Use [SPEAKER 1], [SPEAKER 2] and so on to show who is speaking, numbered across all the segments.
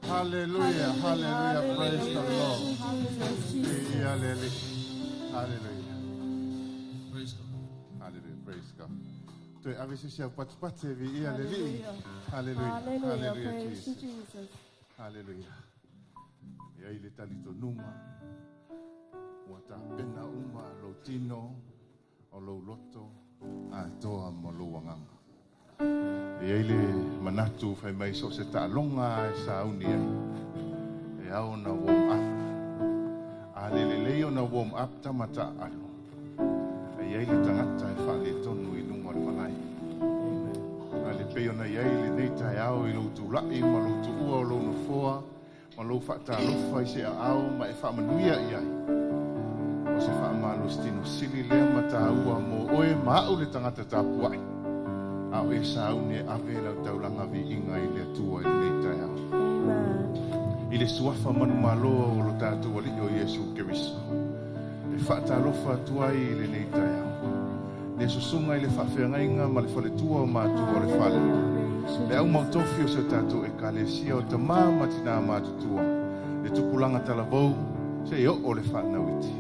[SPEAKER 1] Hallelujah, hallelujah, praise the Lord. Hallelujah. Hallelujah.
[SPEAKER 2] Praise God.
[SPEAKER 1] Hallelujah, praise God. To avisi siya pat-pat vi hallelujah. Hallelujah. Hallelujah, Jesus. Hallelujah. Ya ile talito numa. Wata pena uma lo tino o lo loto a toa mo lo wanganga. Ya ile manatu fai mai so se ta longa sa unia. Ya ona warm up. Alele ona warm up tamata alo. Ya ile tangata fa le tonu ilunga malai. Ale pe ona ya ile nei tai au ilo tu lai ma lo tu ua lo no foa ma lo fa ta lo fa se au ma e fa manuia ia. O se fa ma lo stino sili le mata ua mo oe ma o le tangata tapuai. Au e saune ave la taulanga vi inga ile tua i nei tai au. Ile suafa manu malo o lo tatu wali o Yesu Keriso. E fa ta lo fa tuai ile nei tai au. Le susunga ile fa whengainga ma le fale tua o mātua le fale. Le au mautofi o se tatu e kalesia o ta mama tina mātutua. Le tupulanga talavou se i o le whanauiti.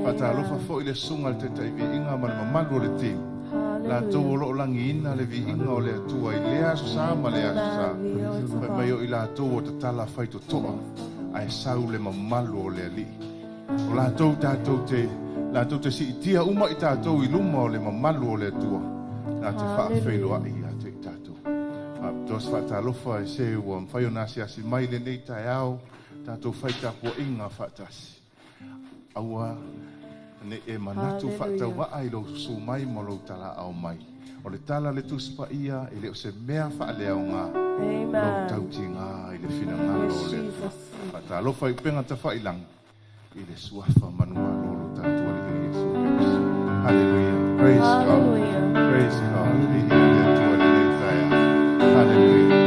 [SPEAKER 1] Fata alofa fo ile sunga le te taivi inga ma le mamalu o le ting. La tau o lo langi ina le vi inga o le atua i lea so sa ma le aso sa. Fai mai o i la tau o ta tala fai to toa. Ai sau le mamalu o le ali. O la tau tātou te si itia uma i tātou i luma o le mamalu o le atua. La te wha whaeloa i a te i tātou. Tos wha tā lofa e se ua mwhai o nasi asi mai le nei tai au. Tātou whai tāpua inga wha tasi. Aua ne e manatu wha tau waa i lo su mai mo lo tala au mai. O le tala le tuspa ia i le o se mea wha leo ngā. Lo tau ti ngā i le whina ngā lo le. Wha tā lofa i penga ta wha ilang. I le suafa manua lolo tātua le Yesu Christ. Hallelujah. Praise God. Praise God. I hia le tua le nei taia. Hallelujah.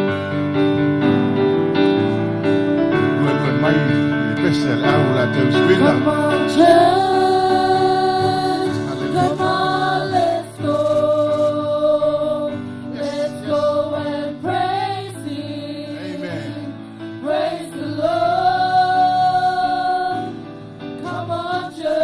[SPEAKER 1] Lue mai le pese le au la tau spila.
[SPEAKER 3] Come on, church. Come on, let's go. Let's go and praise Him.
[SPEAKER 1] Amen.
[SPEAKER 3] Praise the Lord. Come on, church.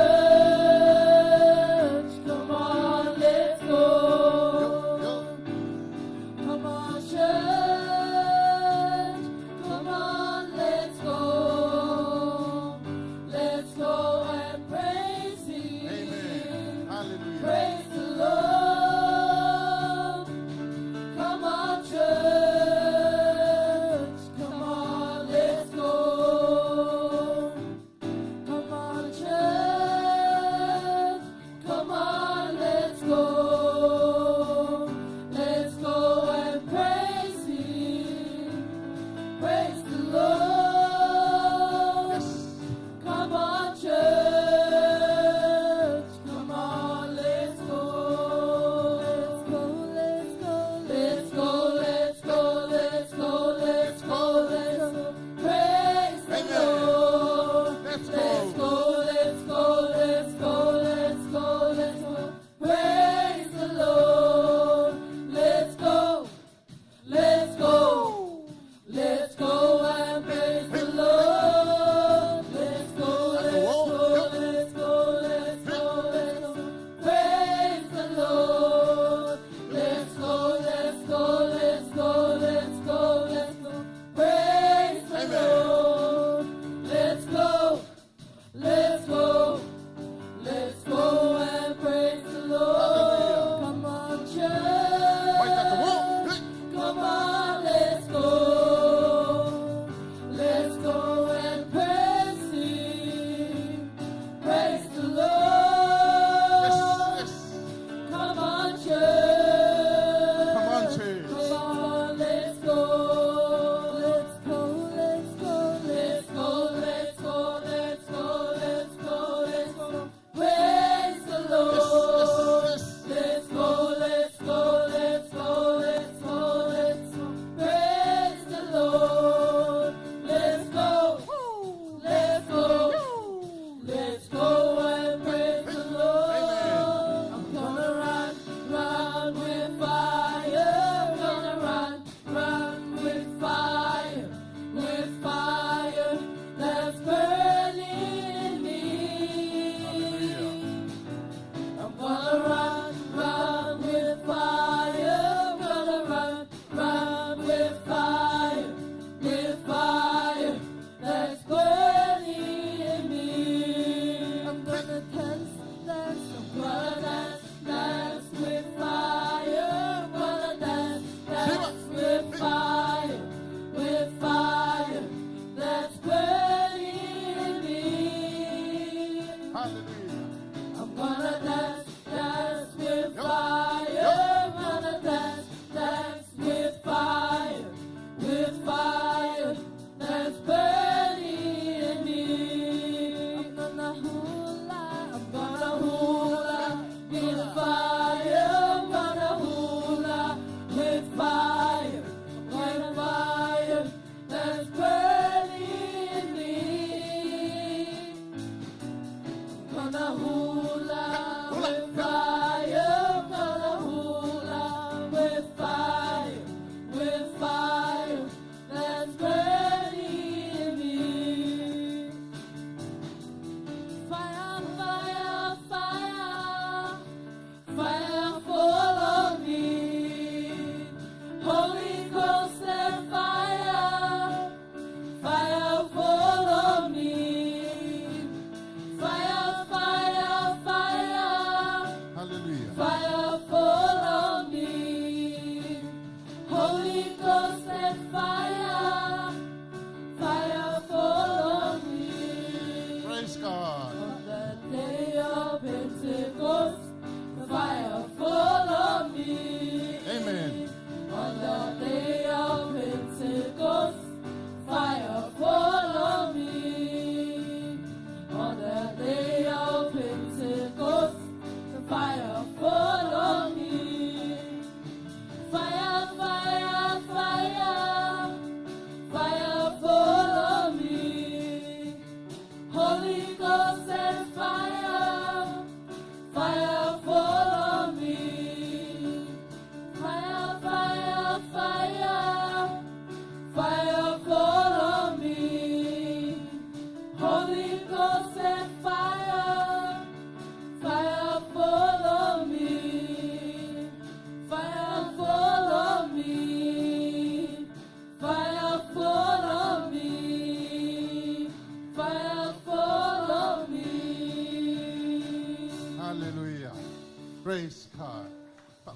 [SPEAKER 1] Praise God.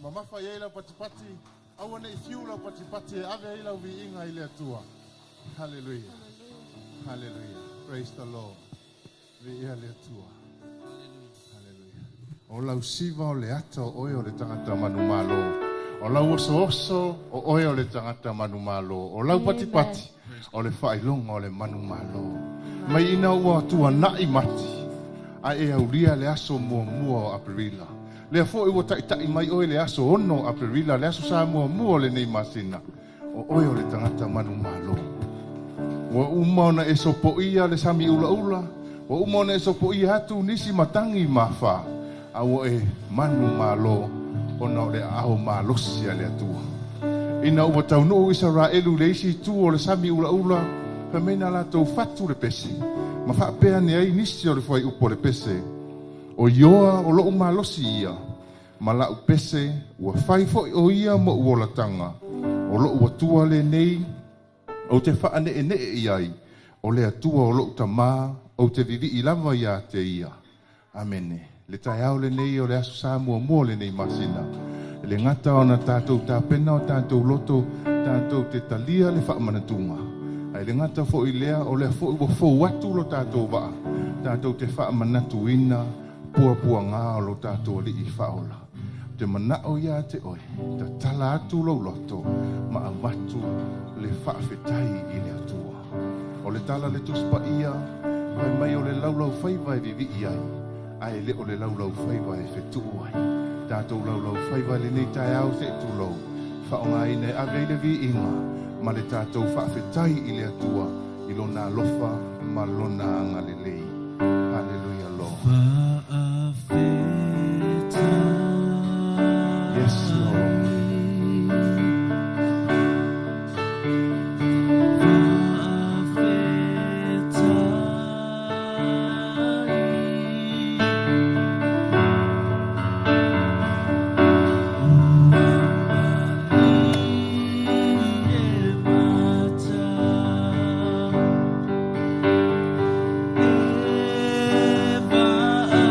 [SPEAKER 1] Mamafa yela patipati. Awane ifiula patipati. Ave ila uviinga ile atua. Hallelujah. Hallelujah. Praise the Lord. Viia le atua. Hallelujah. Ola usiva o le ato oe o le tangata manumalo. Ola oso o oe o le tangata manumalo. Ola patipati. O le whailonga o le manumalo. Mai ina ua tua nai mati. A e auria le aso mua o Aprila. Le fo i wo tai mai o le aso ono Aprila. Le aso sa mua le nei masina. O oe o le tangata manumalo. Wa umona e sopo ia le sami ula. Wa umona e sopo ia hatu nisi matangi mafa. A wo e manumalo. Ona le aho malosi ale atua. Ina ua taunu Israelu le isi tu o le sami ula. Pemena la tau fatu le pese. Ma fa pea ne ai nisi o le fai upo le pese. O ioa o lo malosi ia. Ma la upese ua fai foi o ia mo ua tanga. O lo ua tua le nei. O te faa ne iai. O le atua o lo utama. O te vivi i lava ia te ia. Amene. Le tai au le nei o le aso sa mua le nei masina. Le ngata o na tātou tāpena o tātou loto. Tātou te talia le faa manatunga. Ai le ngata fo i lea o le fo i wa fo watu lo tātou waa. Tātou te faa manatu ina. Pua ngā o lo tātou li i faola. Te manao ia te oi. Ta tala atu lo loto. Ma amatu le faa fetai i le atua. O le tala le tuspa ia. Ai mai o le laulau whaiwai vivi iai. Ai le o le laulau whaiwai fetu ai. Tātou laulau whaiwai le nei tai au te tulau. Whaonga i ne avei le vi inga. Ma le tātou whaafetai i le atua. I lona lofa ma lona ngalelei. Hallelujah, Lord. Yes, Lord.
[SPEAKER 2] Eva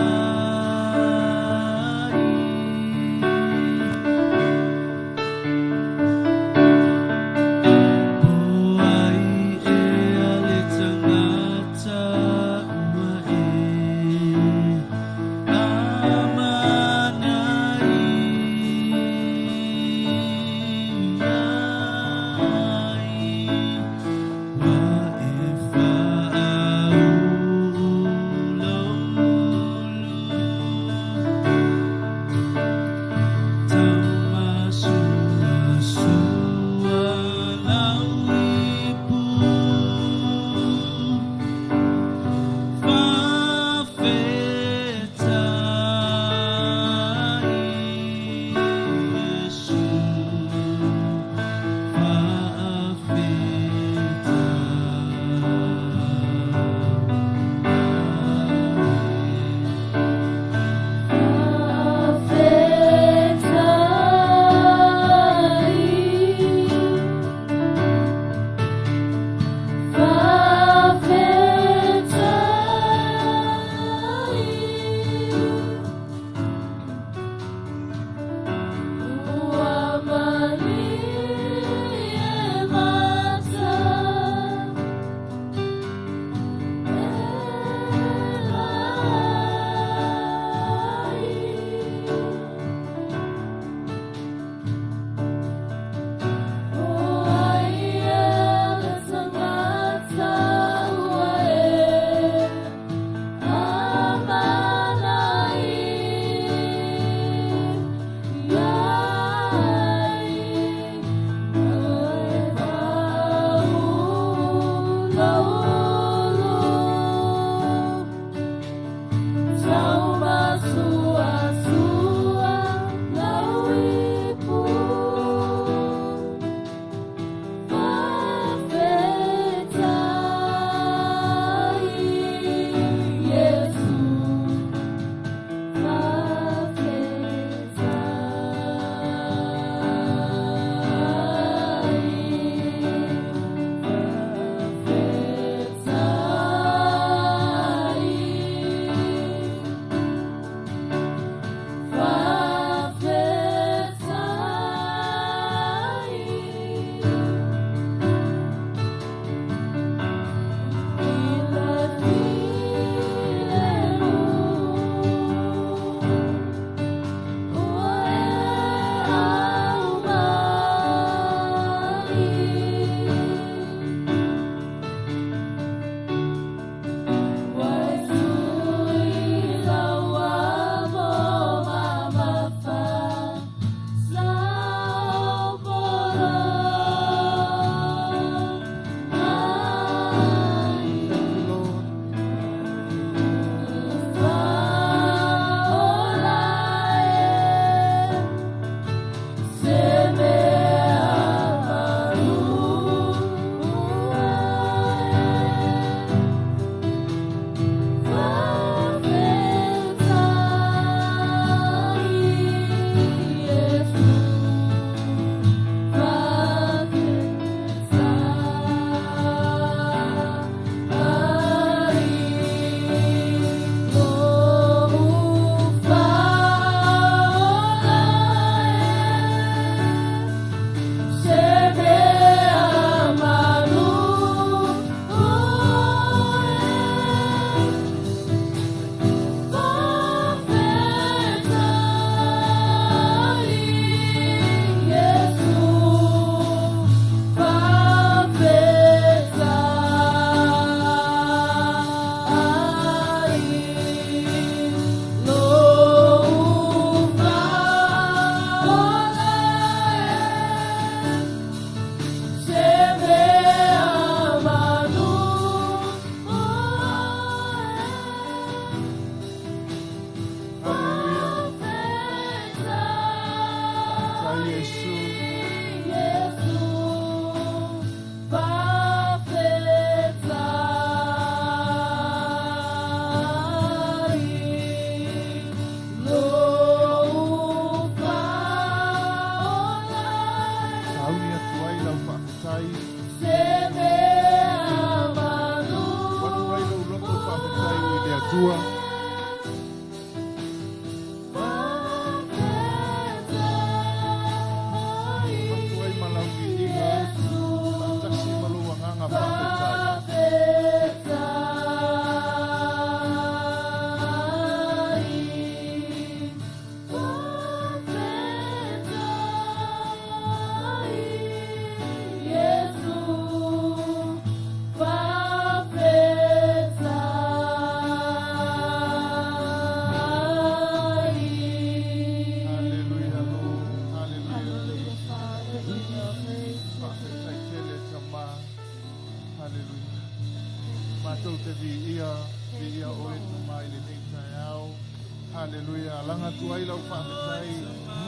[SPEAKER 1] Hallelujah. Langa tuai lau whakatai.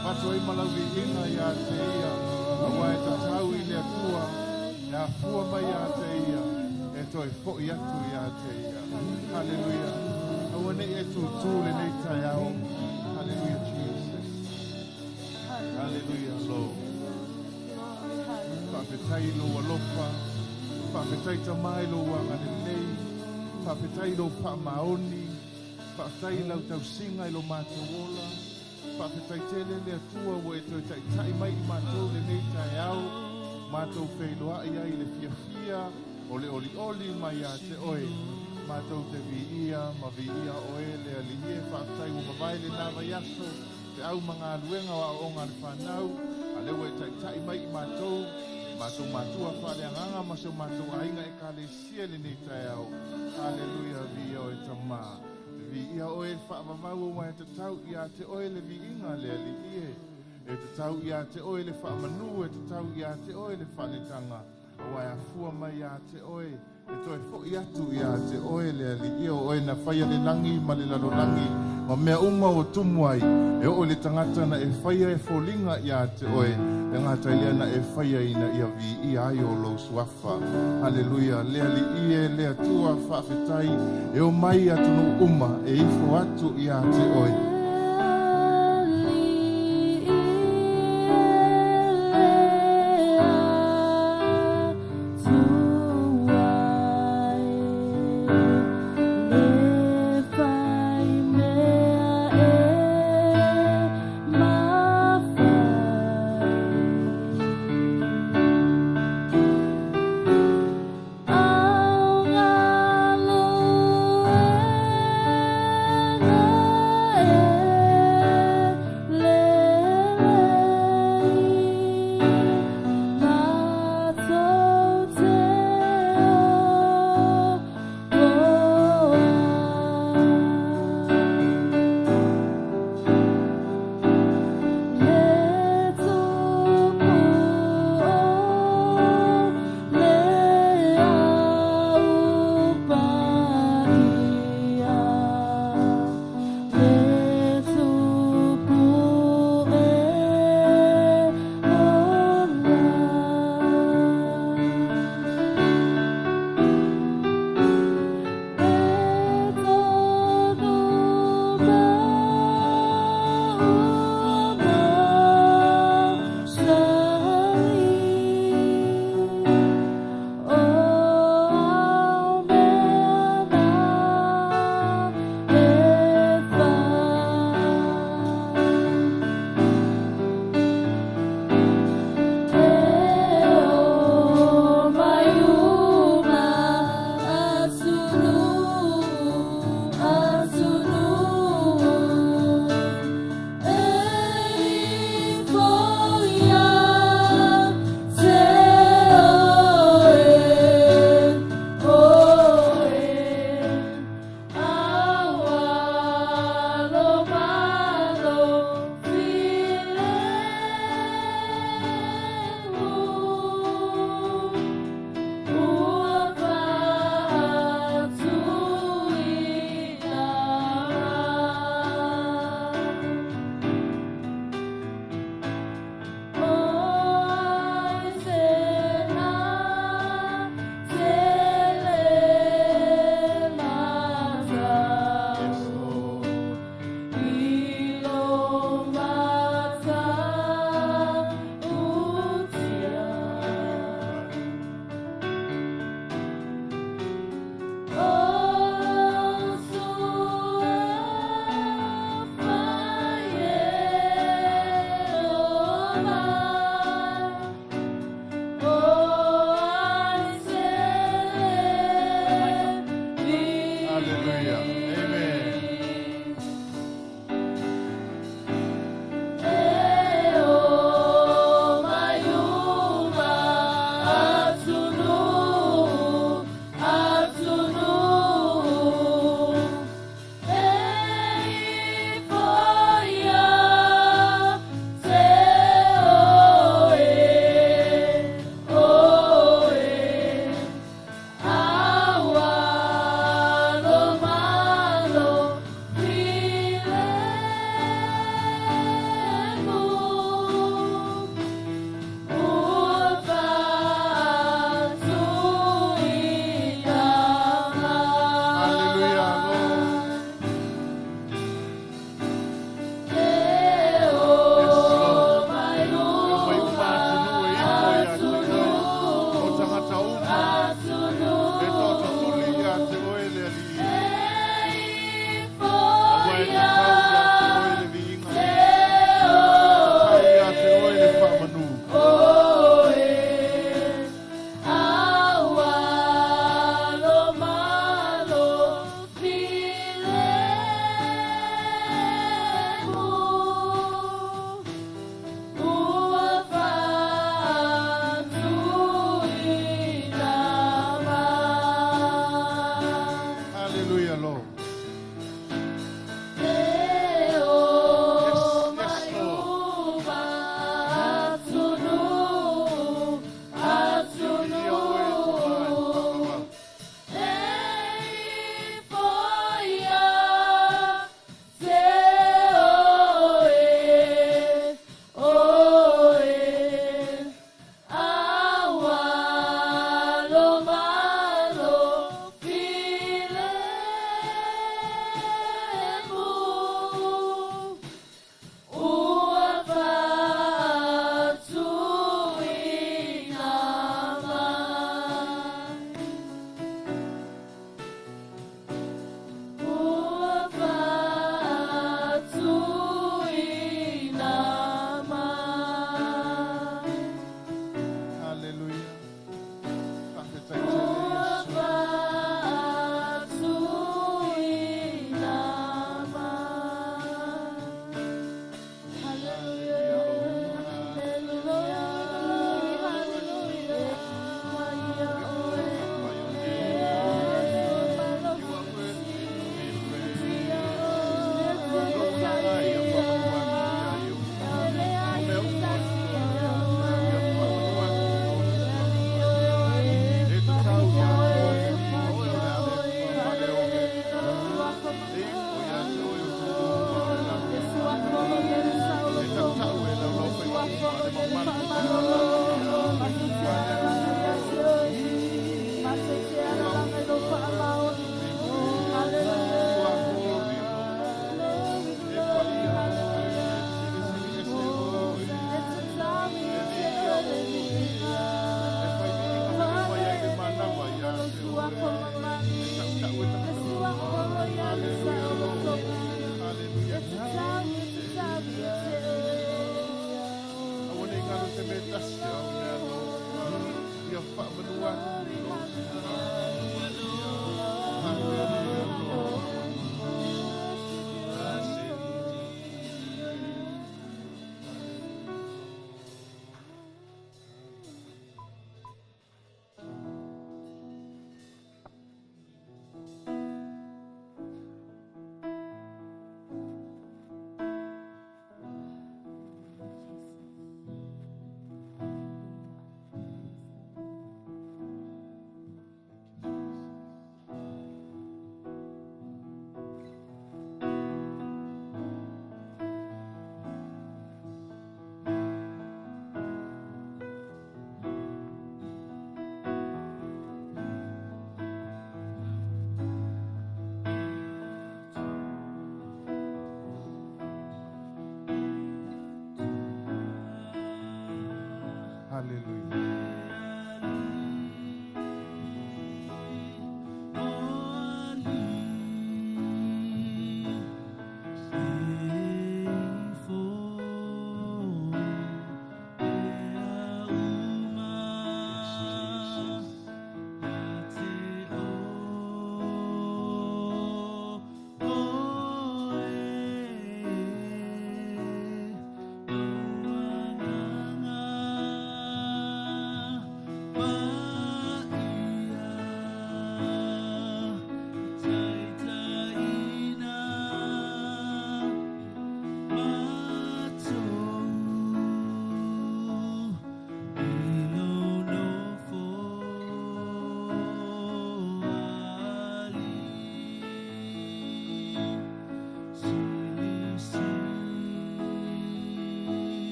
[SPEAKER 1] Patuai malau vi inga ia te ia. Awai ta tau i lea tua. Ia fua mai ia te ia. E toi fo i atu ia te ia. Hallelujah. Awane e tu tūle nei tai au. Hallelujah, Jesus. Hallelujah, Lord. Whakatai lo walofa. Whakatai tamai lo wangane nei. Whakatai lo whamaoni. Whakatai lau tau singa i lo mātawola. Whakatai tele lea tua wo e toi tai mai i mātou le nei tai au. Mātou whailoa ia i le fia fia. Ole oli oli mai a te oe. Mātou te vi ia, ma vi ia oe lea li ie. Whakatai wo mawai le nāwa yaso. Te au mga luenga wa o ngā whanau. A leo e tai mai i mātou. Mātou mātua whareanganga maso mātou ainga e ka le sia le nei tai au. Hallelujah, vi ia oe tamā. Vi ia oe whaamamau o mai te tau ia te oe le vi inga lea li ie. E te tau ia te oe le whaamanu, e te tau ia te oe le whanetanga. O ai a fua mai ia te oe. E toi fo i atu ia te oe lea li ie o oe na whaia le langi ma le lalo langi. Ma mea uma o tumuai. E o le tangata na e whaia e fōlinga ia te oe. E ngata ileana e whaia ina ia vi ia ai o lo suafa. Hallelujah. Lea li ie, lea tua whaafetai. E o mai atu no uma e ifo atu ia te oe.
[SPEAKER 3] Oh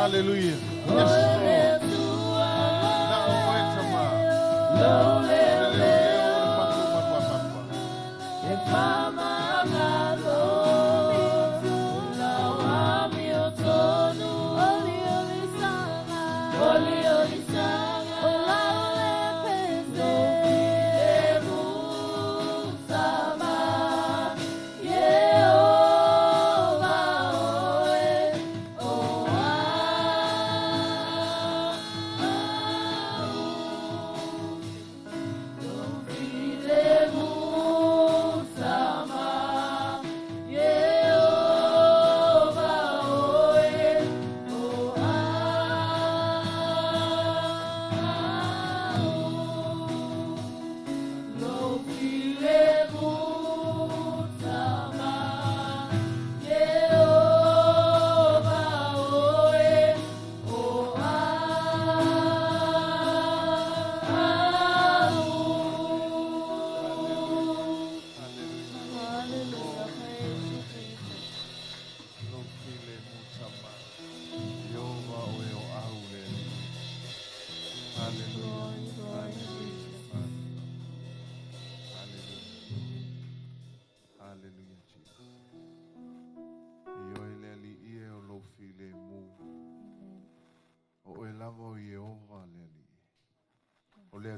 [SPEAKER 1] Hallelujah. Yes, Lord. Na oe tama.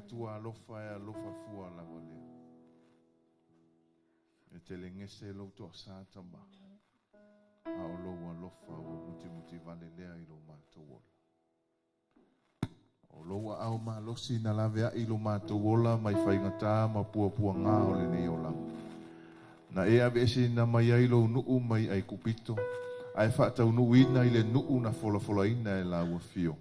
[SPEAKER 1] Tua alofa e alofa fua la wale. E te le ngese lo to sa tama. A o lo alofa o muti vale lea I lo mato wola. O lo au ma losi na la vea I lo mato wola mai fai ngata ma pua ngā o le nei o lang. Na e avesi na mai ai lo nuu mai ai kupito. Ai whaatau nuina I le nuu na fola ina e la ua fio.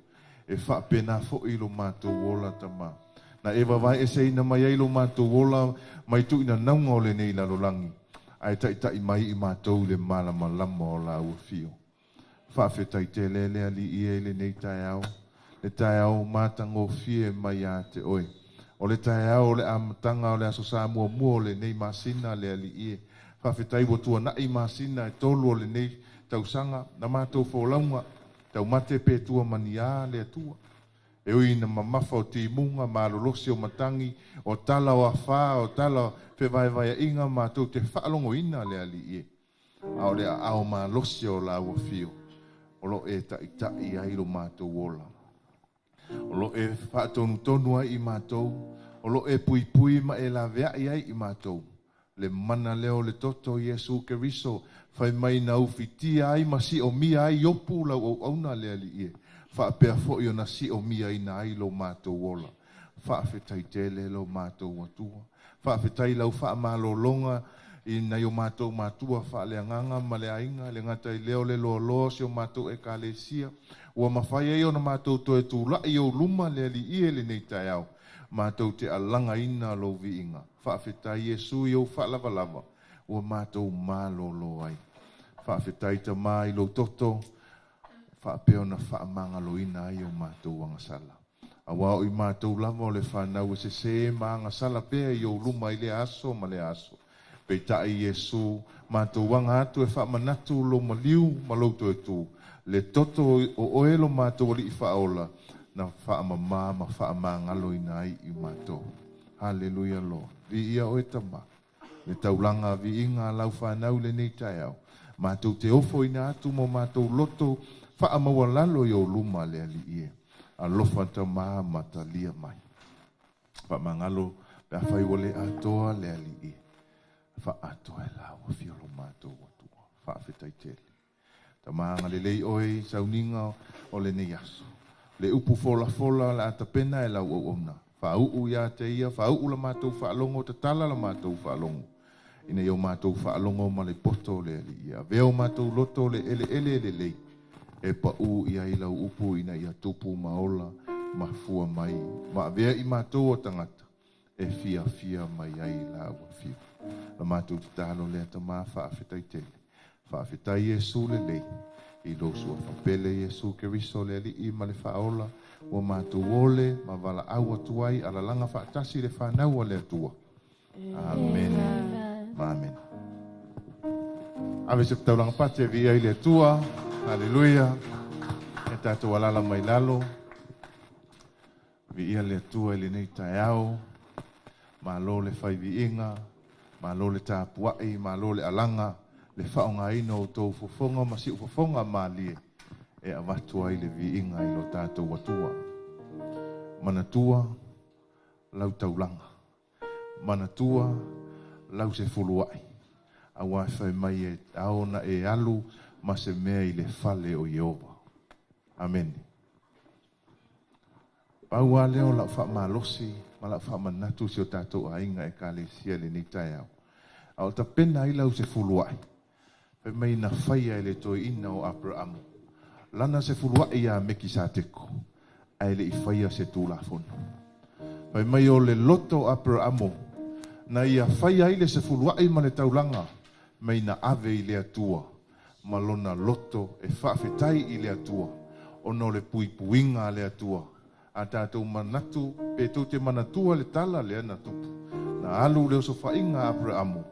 [SPEAKER 1] E wha pena fo I lo mato wola tama. Na ewa vai e sei na mai ai lo mātou wola mai tu ina naunga o le nei la lolangi. Ai tai mai I mātou le malama lama o la ua fio. Whawhetai te lelea li I le nei tai au. Le tai au mātango fie mai a te oe. O le tai au le amatanga o le aso sa mua le nei masina le ali I. Whawhetai wotua na I masina e tolu o le nei tausanga. Na mātou wholaunga tau mate pe tua mani a le atua. E ui na mamafa o timunga, malolosi o matangi, o tala o awha, o tala whewaiwai inga, mātou te whaalongo ina le ali I. A o le ao malosi o la ua fio. O lo e tai ai lo mātou wola. O lo e whaatonu tonua I mātou. O lo e pui ma e la vea ai I mātou. Le mana leo le toto Yesu Keriso, whai mai na ufitia ai masi o mia ai yopu lau au auna le ali I. Whaapea fo I o na si o mia I na ai lo mātou wola. Whaafetai tele lo mātou watua. Whaafetai lau whaamalolonga I na I o mātou mātua whaaleanganga ma le ainga. Le ngata I leo le loa si o mātou e kālesia. Ua mawhai e o na mātou toe tūla I o luma le ali I le nei tai au. Mātou te alanga ina lo vi inga. Whaafetai Yesu I o whaalawalawa. Ua mātou mālolo ai. Whaafetai ta mai lo toto. Whaapeo na whaamanga loina ai o mātou wangasala. A wao I mātou lama o le whanau e se maangasala pēa I o luma I le aso ma le aso. Pei tai Yesu, mātou wanga atu e whaamanatu lo maliu ma louto e tū. Le toto o oelo mātou ali I whaola na whaamama ma whaamanga loina ai I mātou. Hallelujah Lord. Vi ia o e tama. Le taulanga vi inga lau whanau le nei tai au. Mātou te ofo ina atu mo mātou loto whaamaua lalo I o luma le ali ie. A lofa ta maa matalia mai. Whaamangalo pe a whai wale atoa le ali ie. Whaatoa e lawa fiolo mātou watua. Whaafetai tele. Ta maanga le lei oi sauninga o le nei aso. Le upu fola la atapena e lau au ona. Whaau ia te ia, whaau la mātou whaalongo, ta tala la mātou whaalongo. Ina iau mātou whaalongo ma le poto le ali ia. Veo mātou loto le ele lei. E pa u ia I lau upu ina ia tupu maola ma fua mai. Ma vea I mātou o tangata. E fia mai ai la ua fia. La mātou te talo lea ta maa whaafetai tele. Whaafetai Yesu le lei. I lo sua whapele Yesu Keriso le ali I ma le whaola. Ua mātou ole ma wala aua tuai ala langa whaatasi le whanaua le atua. Amen. Amen. Ave se taulanga pate vi ai le atua. Hallelujah. tātou alala mai lalo. Vi ia le tua le nei tai au. Malo le whai vi inga. Malo le tāpuai, malo le alanga. Le whaonga ino o tō ufofonga, masi ufofonga mālie. E avatua i le vi inga i lo tātou watua. Manatua, lau taulanga. Manatua, lau se fuluai. A wai mai e aona e alu, ma se mea i le fale o Jehova. Amen. Pau a leo lau wha malosi, ma lau wha manatu si o tātou a inga e kāle sia le ni tai au. Au ta pena i lau se fuluai. Pe mai na whaia le toi ina o Abraamu. Lana se fuluai a meki sa teko. Ai le i whaia se tūla fono. Pe mai o le loto Abraamu. Na ia whaia i le se fuluai ma le taulanga. Mai na ave i le atua. Ma lona loto e whaafetai i le atua. Ono le pui puinga le atua. A tātou manatu, pe tō te manatua le tala le ana tupu. Na alu leo so whainga Abraamu.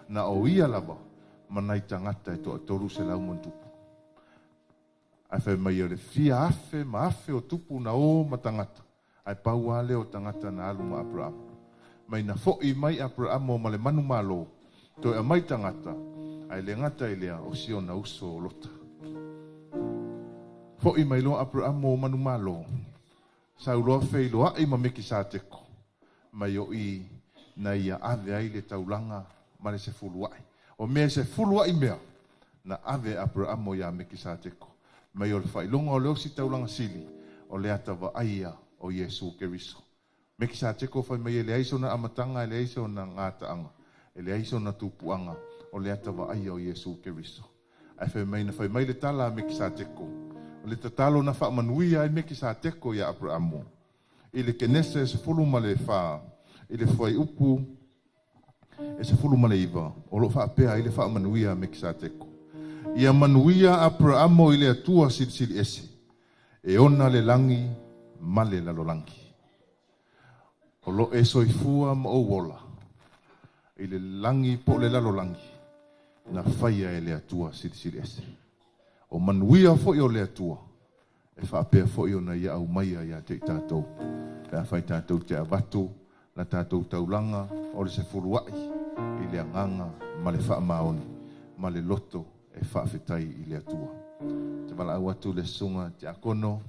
[SPEAKER 1] Na o ia lava. Manai tangata e toa toru se lau mon tupu. Ai whai mai o le fia afe, ma afe o tupu na o ma tangata. Ai pau ale o tangata na alu ma Abraamu. Mai na fo'i mai Abraamu ma le manu malo. Toi a mai tangata. Ai le ngata i lea o sio na uso o lota. Fo'i mai lo Abraamu o manu malo. Sau loa fei loa ai ma meki sa teko. Mai o i na ia ave ai le taulanga ma le se fuluai. O mea se fuluai mea na ave Abraamu ia meki sa teko. Mai o le whailonga o leo si taulanga sili o le atawa aia o Yesu Keriso. Meki sa teko whai mai e le aiso na amatanga, e le aiso na ngātaanga, e le aiso na tupuanga o le atawa aia o Yesu Keriso. Ai whai mai na whai mai le tala meki sa teko. O le tatalo na whaamanuia e meki sa teko ia Abraamu. I le kenese se fulu ma le wha, i le whai upu, e se fulu ma le iwa, o lo whaapea i le whaamanuia meki sa teko. Ia manuia Abraamu i le atua sili ese. E ona le langi, ma le lalolangi. O lo e soifua ma o wola. I le langi po le lalolangi. Na whaia e le atua sili ese. O manuia fo i o le atua. E whaapea fo i o na ia au maia ia te tātou. Pea whai tātou te avatu, na tātou taulanga, o le se furuai. I le anganga, ma le whaamaoni, ma le loto, e whaafetai i le atua. Te wala au atu le sunga te akono.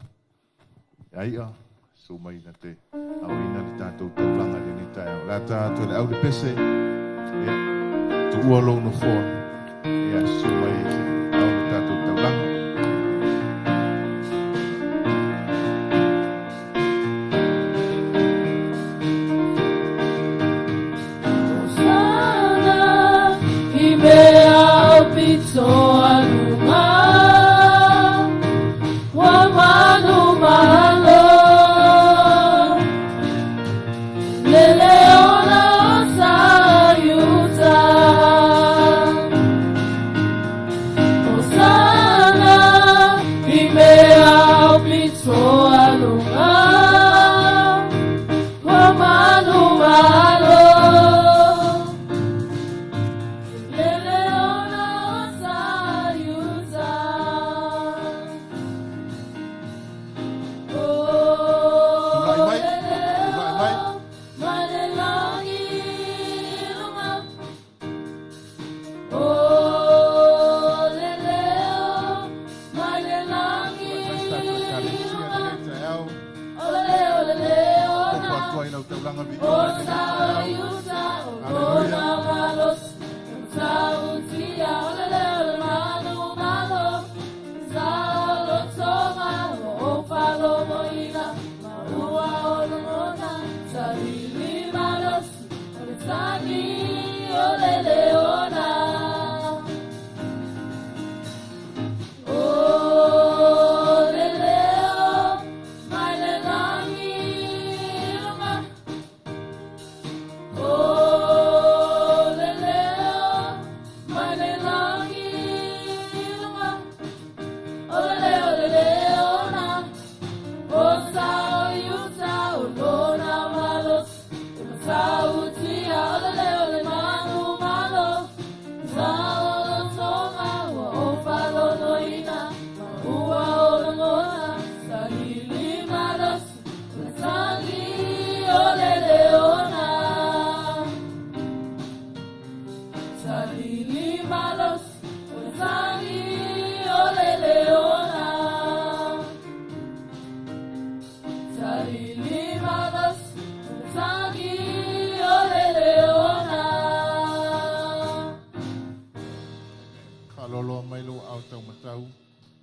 [SPEAKER 1] E aia, so mai na te au ina le tātou taulanga le ni tai au. La tātou le au le pese, e tu ua lo no fua. E a so mai se au le tātou taulanga.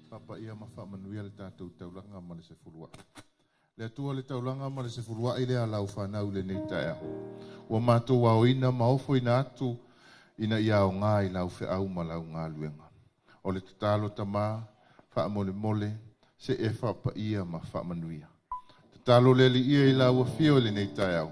[SPEAKER 1] Papa ia mafa manuia le tātou taulanga ma le se fulua. Le atua le taulanga ma le se fulua ile alau whanau le nei tae au. Ua mātou wao ina maofo ina atu ina ia o ngā i lau whe au ma lau ngā luenga. O le tatalo tama, wha mole mole, se e whapa ia ma wha manuia. Tatalo le li ia i lau a whio le nei tae au.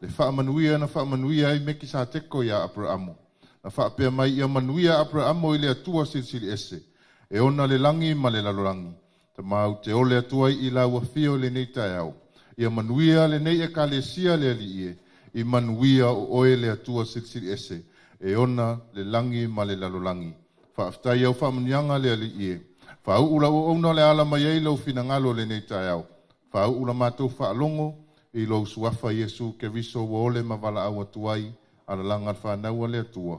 [SPEAKER 1] Le wha manuia na wha manuia i meki sa teko ia Abrahamo. Na wha pia mai ia manuia Abrahamo i le atua silsili ese. E ona le langi ma le lalolangi. Ta mau te ole atua i lau a whio le nei tae au. Ia manuia le nei e ka le sia le ali ie. I manuia o oe le atua silsili ese. E ona le langi ma le lalolangi. Whaaftai au whamanianga le ali ie. Whaula o ona le ala mai ei lau finangalo le nei tae au. Whaula mātou whaalongo i lau suafa Yesu ke riso wa ole ma wala au atuai. Ala langa whanaua le atua.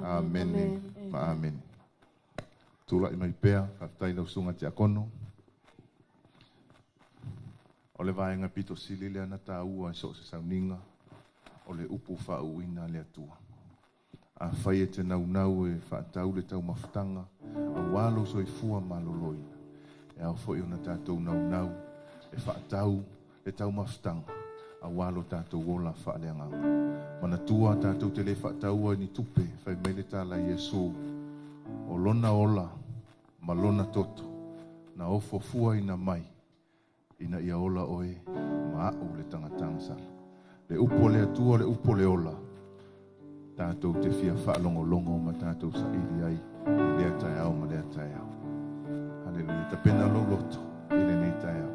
[SPEAKER 1] Amen. Amen. Tula i mai pea, whaaftai lau sunga te akono. O le vaenga pito sili le ana tā ua i so se sauninga. O le upu whauina le atua. A whai e te nau e whaatau le tau mawhtanga. A walo so i fua maloloina. E au fo i ona tātou nau e whaatau le tau mawhtanga. A walo tātou wola whaaleanganga. Mana tua tātou te le whaataua ni tupe whai meile tāla Yesu. O lona ola, ma lona toto, na ofo fua ina mai, ina ia ola oe, ma au le tangatanga sala. Le upo le atua, le upo le ola, tātou te fia whaalongolongo ma tātou sa iri ai, i lea tai au ma lea tai au. Haleluia, ta pena lo loto, i le nei tai au.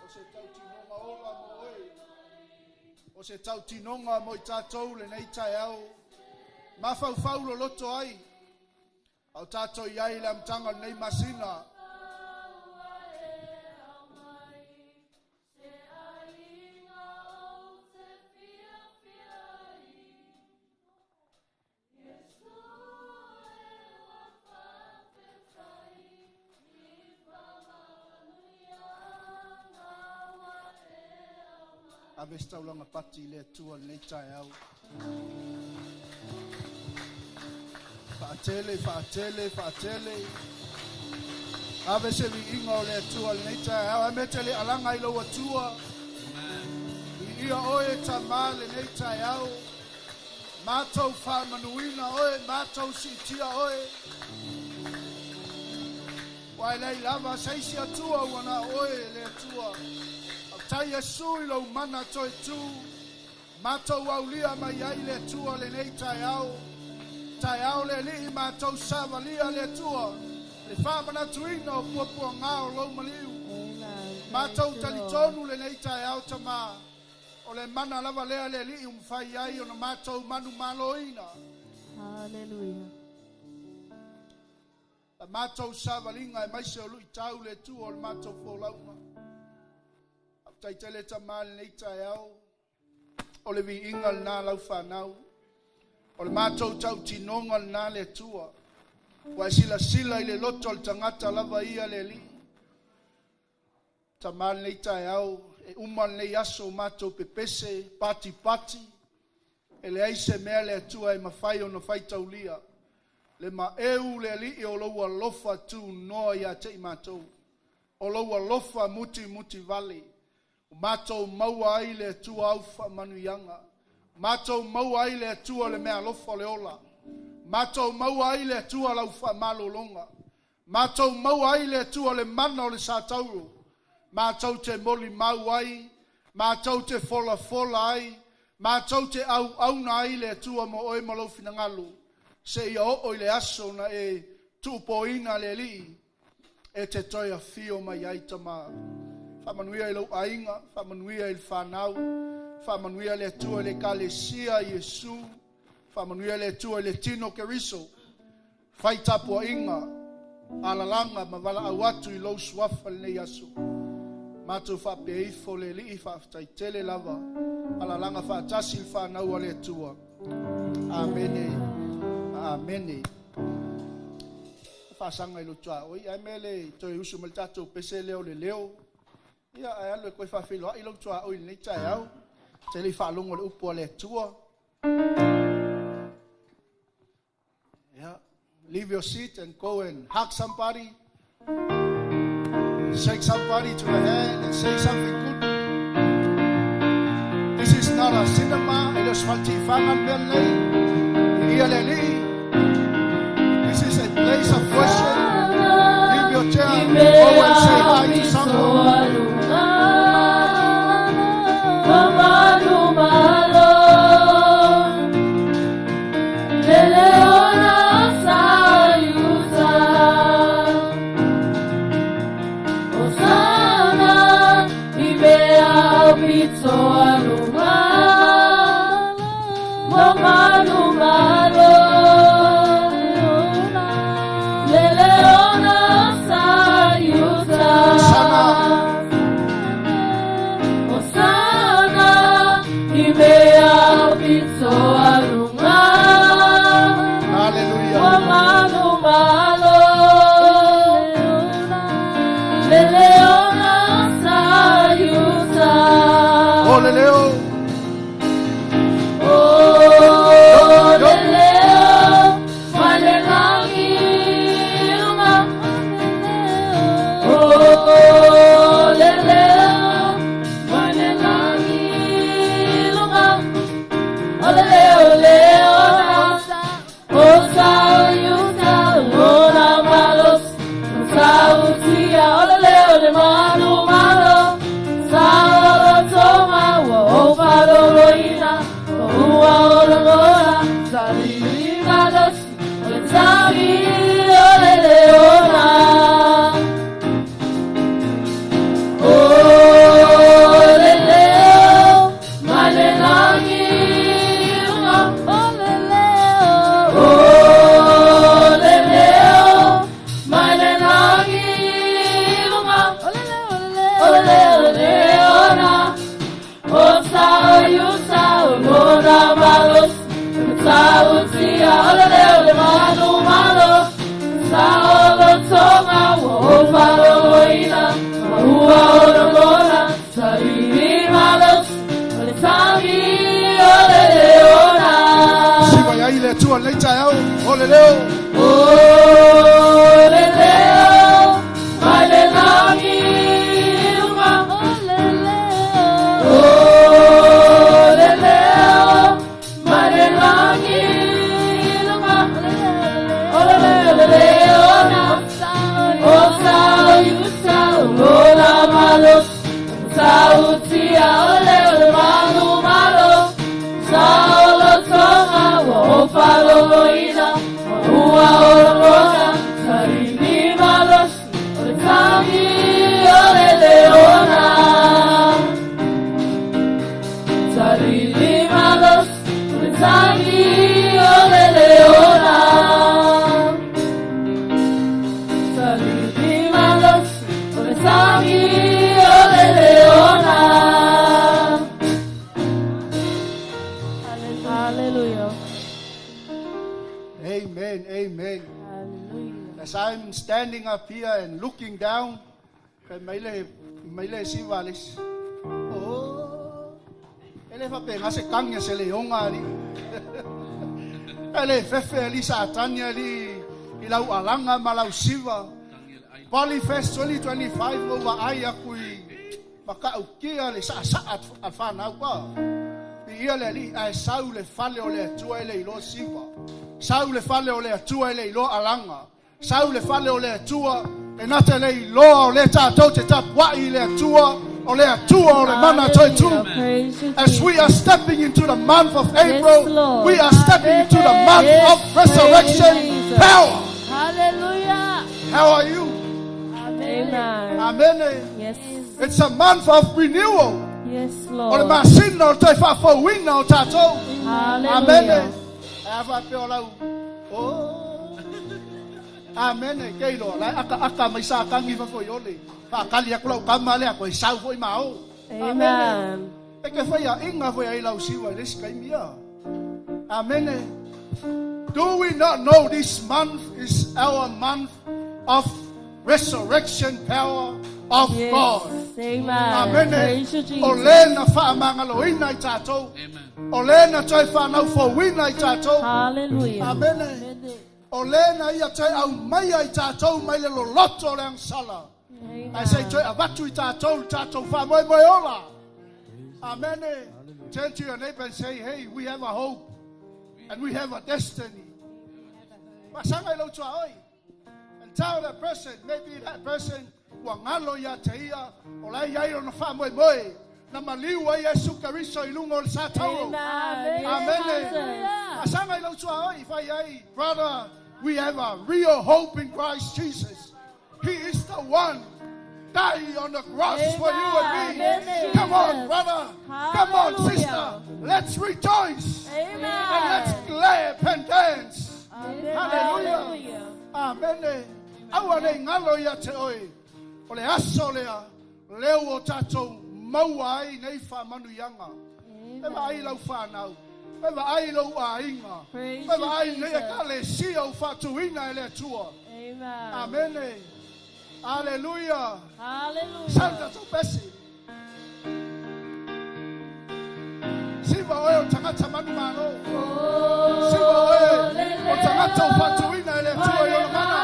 [SPEAKER 4] se tautinonga ola mo oe. O se tautinonga mo I tātou le nei tai au. Mawhau lo loto ai. Au tātou iai le amtanga nei masina. Aves taulanga pati le tua nei tai au. Faatele. Aves vi ingo le tua nei tai au. Ametele alanga ilo watua. Ia oe tamale nei tai au. Matou fa manuina oe, matou sitia oe. Wai lei lava seisi atua wana oe le tua. Tai Yesu ilo mana toi tu. Matou aulia mai ai le tua le nei tai au. Tai au le li matou savalia le tua. Le whamana tuina o puapua ngao lau maliu. Matou talitonu le nei tai au tama. O le mana lava lea le li umwhai ai o na matou manu maloina.
[SPEAKER 3] Hallelujah.
[SPEAKER 4] La matou savalinga e maise o lui tau le tua o le matou fōlaunga. Tai tele tamal nei tai au. O le vi ingal na lau whanau. O le mātou tau tinonga na le tua. Wai sila I le loto le tangata lava ia le li. Tamal nei tai au. E umal nei aso mātou pepese, pati. E le aise mea le tua e mawhai o na whai taulia. Le ma eu le li o loua lofa tu noa ia te I mātou. O loua lofa muti vale. Matou maua ai le tua aufa manuyanga. Matou maua ai le tua le mea lofa le ola. Matou maua ai le tua laufa malolonga. Matou maua ai le tua le mana o le satauro. Matou te moli mau ai. Matou te fola ai. Matou te auna ai le tua mo oe malofi na ngalu. Se ia o le aso na e tupoina le li. E te toia fio mai ai tama. Whamanuia I lau ainga, whamanuia I whanau, whamanuia le tua le kalesia Yesu, whamanuia le tua le tino keriso, whaitapua inga, alalanga mawala awatu I lau suafa le nei asu. Matu whapeifo le li whaftaitele lava, alalanga whaatasi whanau le tua. Amene. Whasanga I lo tua, oi aimele toi usu maltato pese leo le leo. Ia ai alo koe whawhiloa I lau tua oi nei tai au. Te li whaalongo le upo le tua. Yeah. Leave your seat and go and hug somebody. Shake somebody to the hand and say something good. This is not a cinema. Elos whantifangan belei. Ia le li. This is a place of worship. Leave your chair. Go and say hi to someone.
[SPEAKER 3] Oh
[SPEAKER 4] Siwa ya ile tua leita yao. Ole leo. Amen, amen. Hallelujah. As I'm standing up here and looking down, maile sivalis. Oh, ele fa penga se kanya se leonga ni. Ele fefe ali sa tanya ali ilau alanga malau siva. Polyfest 2025 over aya kui maka ukia le sa alfana kwa. Ia le ali ai sau le fale o le tua ele ilo siva. Sau le fale o le atua ele ilo alanga. Sau le fale o le atua e nata le ilo o le tātou te tapua i le atua o le atua o le mana toi tu. As we are stepping into the month of April, we are stepping into the month of resurrection power.
[SPEAKER 3] Hallelujah.
[SPEAKER 4] How are you?
[SPEAKER 3] Amen.
[SPEAKER 4] Amen.
[SPEAKER 3] Yes.
[SPEAKER 4] It's a month of renewal.
[SPEAKER 3] Yes,
[SPEAKER 4] O le
[SPEAKER 3] Lord.
[SPEAKER 4] masina o te whawhawina o tātou.
[SPEAKER 3] Hallelujah.
[SPEAKER 4] Amen. Ava pe olau. Oh. Amen. Keilo. Lai aka mai sa kangi fa foi ole. Pa kali aku lau kamale aku sau foi mau.
[SPEAKER 3] Amen.
[SPEAKER 4] E ke foi a inga foi ai lau siwa les kai mia. Amen. Do we not know this month is our month of resurrection power of God?
[SPEAKER 3] Amen.
[SPEAKER 4] Amen.
[SPEAKER 3] Praise you, Jesus.
[SPEAKER 4] Olena fa mangaloina i tātou. Olena toi whanau fo wina i tātou.
[SPEAKER 3] Hallelujah.
[SPEAKER 4] Amen. Olena ia toi au mai i tātou mai le loloto le ansala. I say toi avatu i tātou wha moi ola. Amen. Turn to your neighbor and say, hey, we have a hope and we have a destiny. Masanga ilo tua oi. And tell that person, maybe that person wangalo ya te ia o lai ia ilo na wha moi. Na maliwa Yesu Karisto ilungo sa tau. Amen. Asanga ilo tua oi fai ai. Brother, we have a real hope in Christ Jesus. He is the one dying on the cross for you and me. Come on, brother. Come on, sister. Let's rejoice. And let's clap and dance. Hallelujah. Amen. Awane ngalo ya te oi. Ole aso lea. Leo o tatou. Maua ai nei wha manu ianga. Ewa ai lau whanau. Ewa ai lau a inga. Ewa ai nei e kale sia u whatuina ele tua. Amen. Hallelujah.
[SPEAKER 3] Hallelujah.
[SPEAKER 4] Santa tu pesi. Siwa oe o tangata manu mano. Siwa oe o tangata u whatuina ele tua i mana.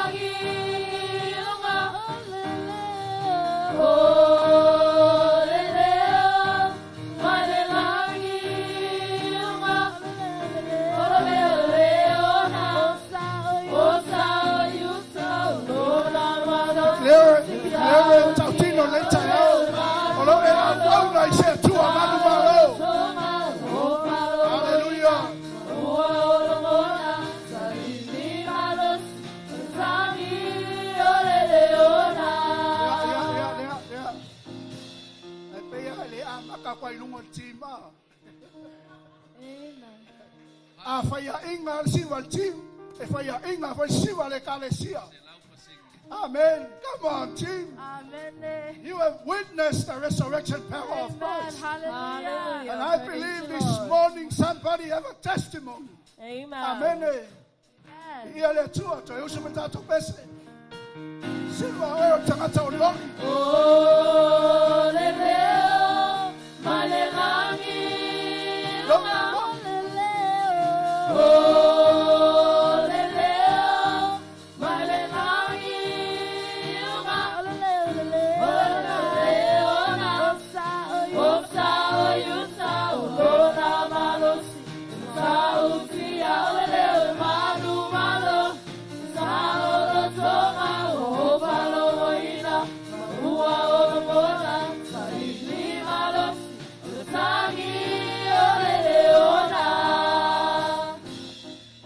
[SPEAKER 4] Faya inga siwa team, faya inga fa siwa le kalesia. Amen. Come on, team.
[SPEAKER 3] Amen.
[SPEAKER 4] You have witnessed the resurrection power of Christ.
[SPEAKER 3] Hallelujah.
[SPEAKER 4] And I believe this morning somebody have a testimony
[SPEAKER 3] Amen.
[SPEAKER 4] Amen. Ia le tua to eu sou tato pese. Silva o tangata o lori.
[SPEAKER 3] Oh, le leo, ma le rangi. Oh, le leo, ma le rangi. Oh, le leo, na osa o yusa o lona malosi. Sa usia o le leo manu malo. Sa o lo toma o palo oina. Ua o lo mona, sa ili malosi. Utangi o le leo na.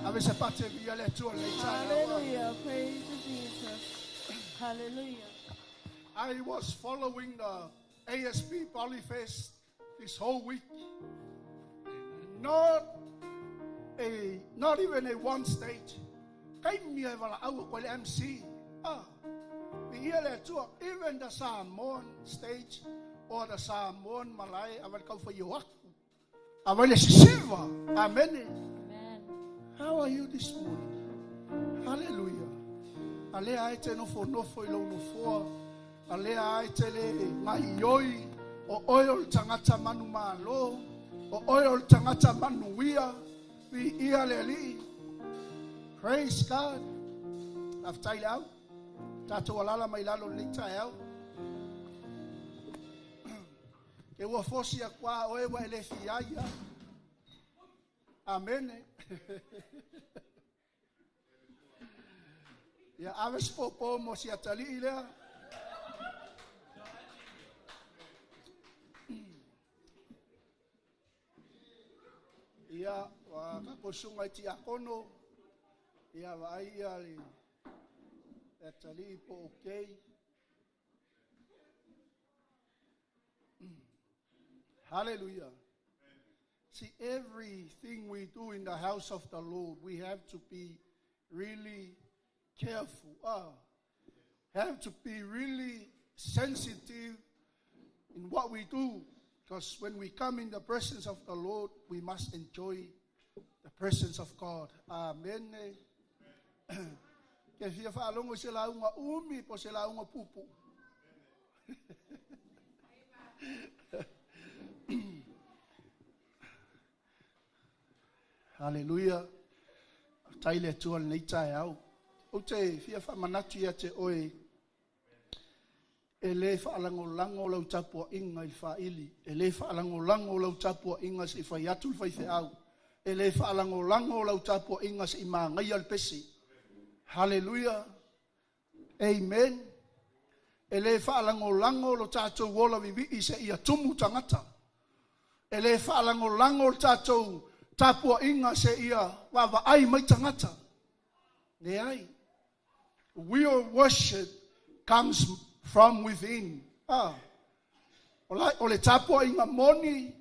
[SPEAKER 4] Avesse parte via le tue le
[SPEAKER 3] Hallelujah. Praise to Jesus. Hallelujah.
[SPEAKER 4] I was following the ASP Polyfest this whole week. Not even a one stage. Kain mi evala au ko le MC. Even the Samoan stage or the Samoan Malay aval kau for you. Aval silva. Amen.
[SPEAKER 3] Amen.
[SPEAKER 4] How are you this morning? Hallelujah. Ale ai te no fo ilo no fo. Ale ai te le mai yoi o oil tangata manu malo. O oil tangata manu wia. Vi ia le li. Praise God. Aftai lau. Tato walala mai lalo le tai au. E wa fosi a kwa o e wa ele fiaia. Amen. Ya aves popo mo si atali ile. Ya wa kaposunga ti akono. Ya wa ai ali. Atali po okay. Hallelujah. See, everything we do in the house of the Lord, we have to be really careful. Have to be really sensitive in what we do. Because when we come in the presence of the Lord, we must enjoy the presence of God. Amen. Ke fia fa longo se la unga umi po se la unga pupu. Hallelujah. Taile tual nei tai au. O te fia fa manatu ia te oe. E le fa lango lau tapua inga il fa ili. E le fa lango lau tapua inga si fa yatu fa fe au. E le fa lango lau tapua inga si ma ngai al pesi. Hallelujah. Amen. E le fa lango lo tatou wola vivi se ia tumu tangata. E le fa lango lo tatou tapua inga se ia wawa ai mai tangata. Ne ai. Real worship comes from within. Ole tapua inga moni,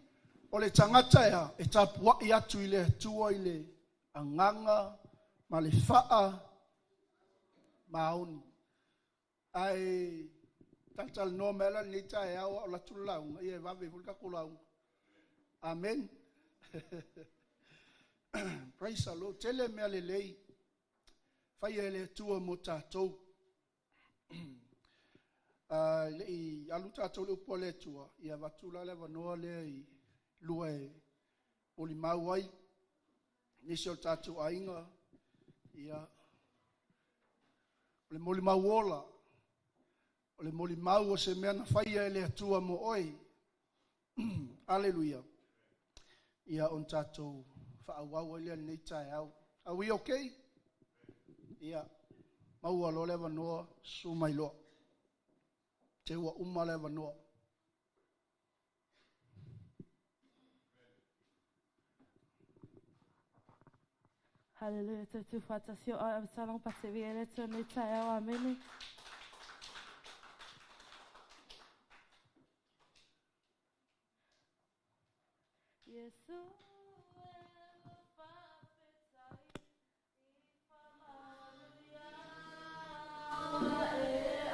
[SPEAKER 4] ole tangata ya, e tapua ia tu ile tua ile anganga, malifaa, mauni. Ai tatal no mela ni tai au la tulau, ia vave vulka kulau. Amen. Praise the Lord. Tele me alelei. Fai ele tua mo tatou. Le alu tatou le upole tua. Ia vatula le vanoa le i lua e oli mau ai. Nisi o tatou ainga. Ia ole moli mau ola. Ole moli mau o se mea na fai ele tua mo oi. Hallelujah. Ia on tatou whaawau ele nei tai au. Are we okay? Ia. Mau alo lewa noa sumai loa. Te ua uma lewa noa.
[SPEAKER 3] Hallelujah. Tu fatasio a salong pasevie tu nei tai au. Amen. Jesus. Hallelujah.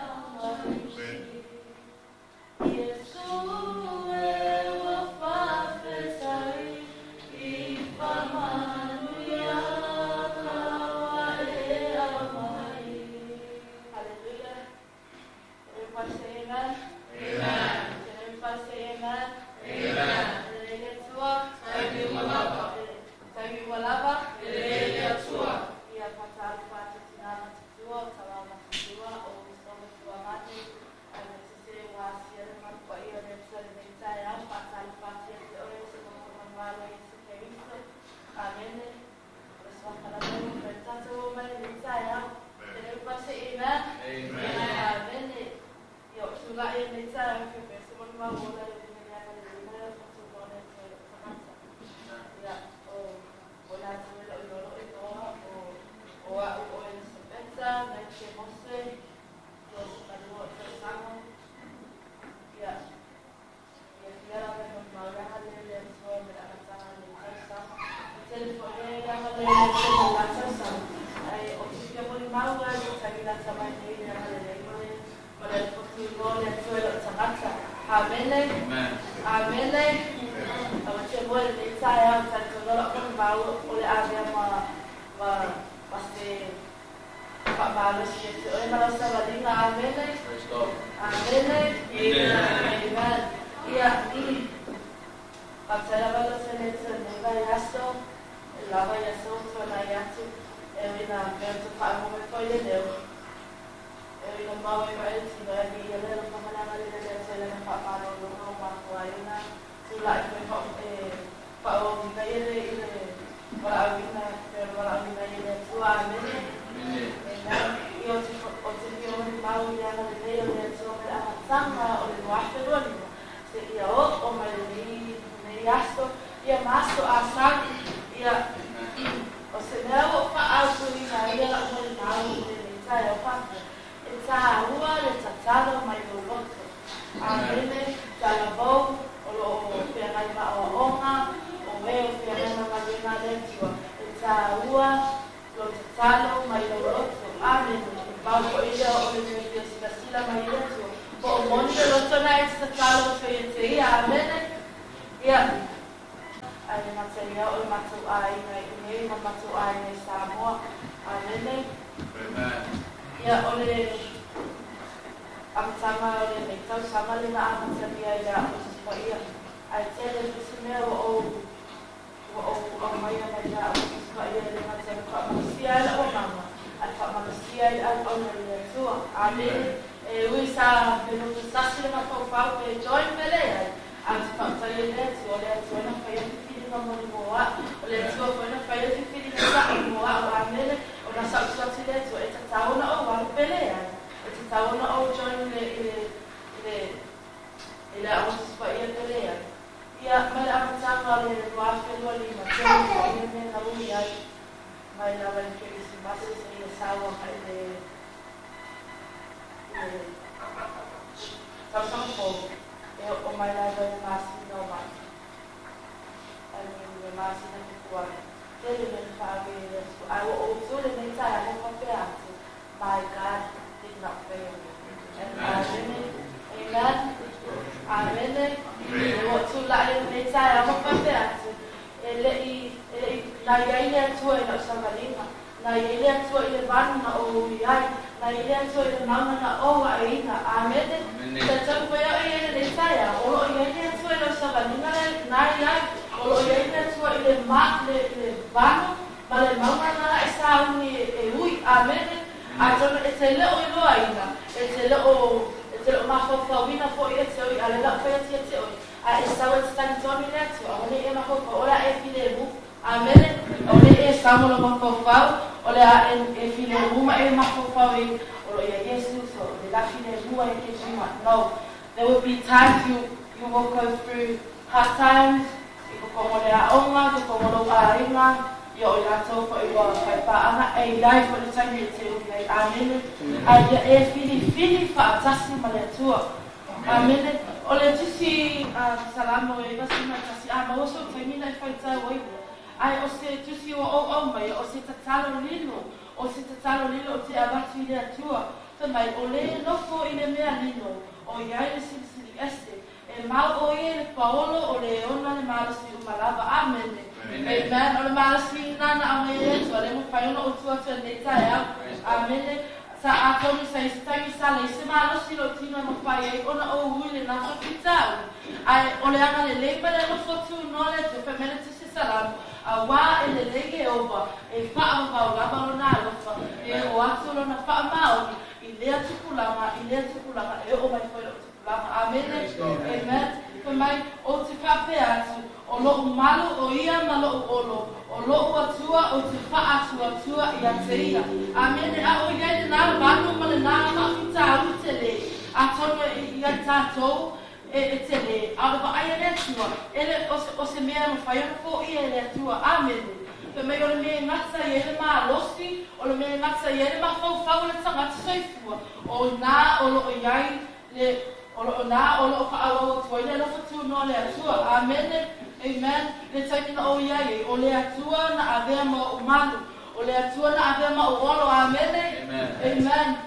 [SPEAKER 3] There will be times you will go through hard times. Como le a onga, como lo a ringa, yo la to ko I wa pa ana e dai ko le tani te o nei amen. Ai e fili fa tasi ma le tua. Amen. O le tusi salamo e va sima tasi a mo so tani na fa ta wai. Ai o se tusi o mai o se tatalo lilo, o se tatalo lilo te abati le tua. Te mai o le no fo I le mea lilo. O ia le sili este. E mau o ie le paolo o le ona le malasi umalava. Amen. Amen. O le malasi nana a mai e tua le mo pai ona o tua tua nei tae au. Amen. ta atoni sai stai sale se malo si lo tino no fai ona o uile na so kitau ai ole ana le leba le no fotu no le te femele te se salam a wa ele lege over e fa o va la balona lo fa e o aso lo na fa mau i le tukulama e o mai foi lo tukulama amen amen mai o te kape atu o lo malo o ia malo o lo atua o te fa atua ia te ia amen a o ia na vanu male na ka fita utele a tono ia tato e tele a ba ai le tua ele o se mea no fai fo ia le tua amen pe me o le me ngata ia le ma losi o le me ngata ia le ma fau le tanga soifua o na o lo iai le o na o lo fa o toile lo fatu no le tua amen amen le taina o iai o le tua na ave ma o malu o le tua na ave ma o olo amen amen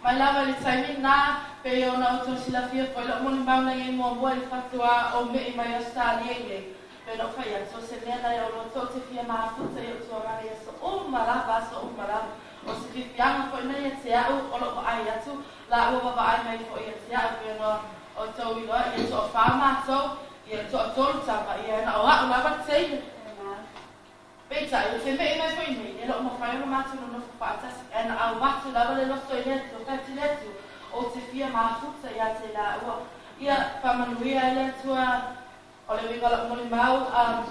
[SPEAKER 3] mai lava le taina na pe o na o sila fia foi lo mo ba na ngai mo bo le fatua o me mai Australia ngai pe no fa ia so se me na o to te fia ma fu te o so ma ia so o mara ba so o mara o se fi pianga foi na ia te o lo ai atu la o ba ai mai foi ia te a pe no o to i lo ia so fa ma so ia to ta ba ia na o la ba te Pensa, eu sempre mais foi nem, ele uma faia no máximo no fatas, e na o máximo lá ele não foi neto, tá direto, ou se fia mais fuça ia sei lá, o ia para manuia ele tua, olha me fala muito mal,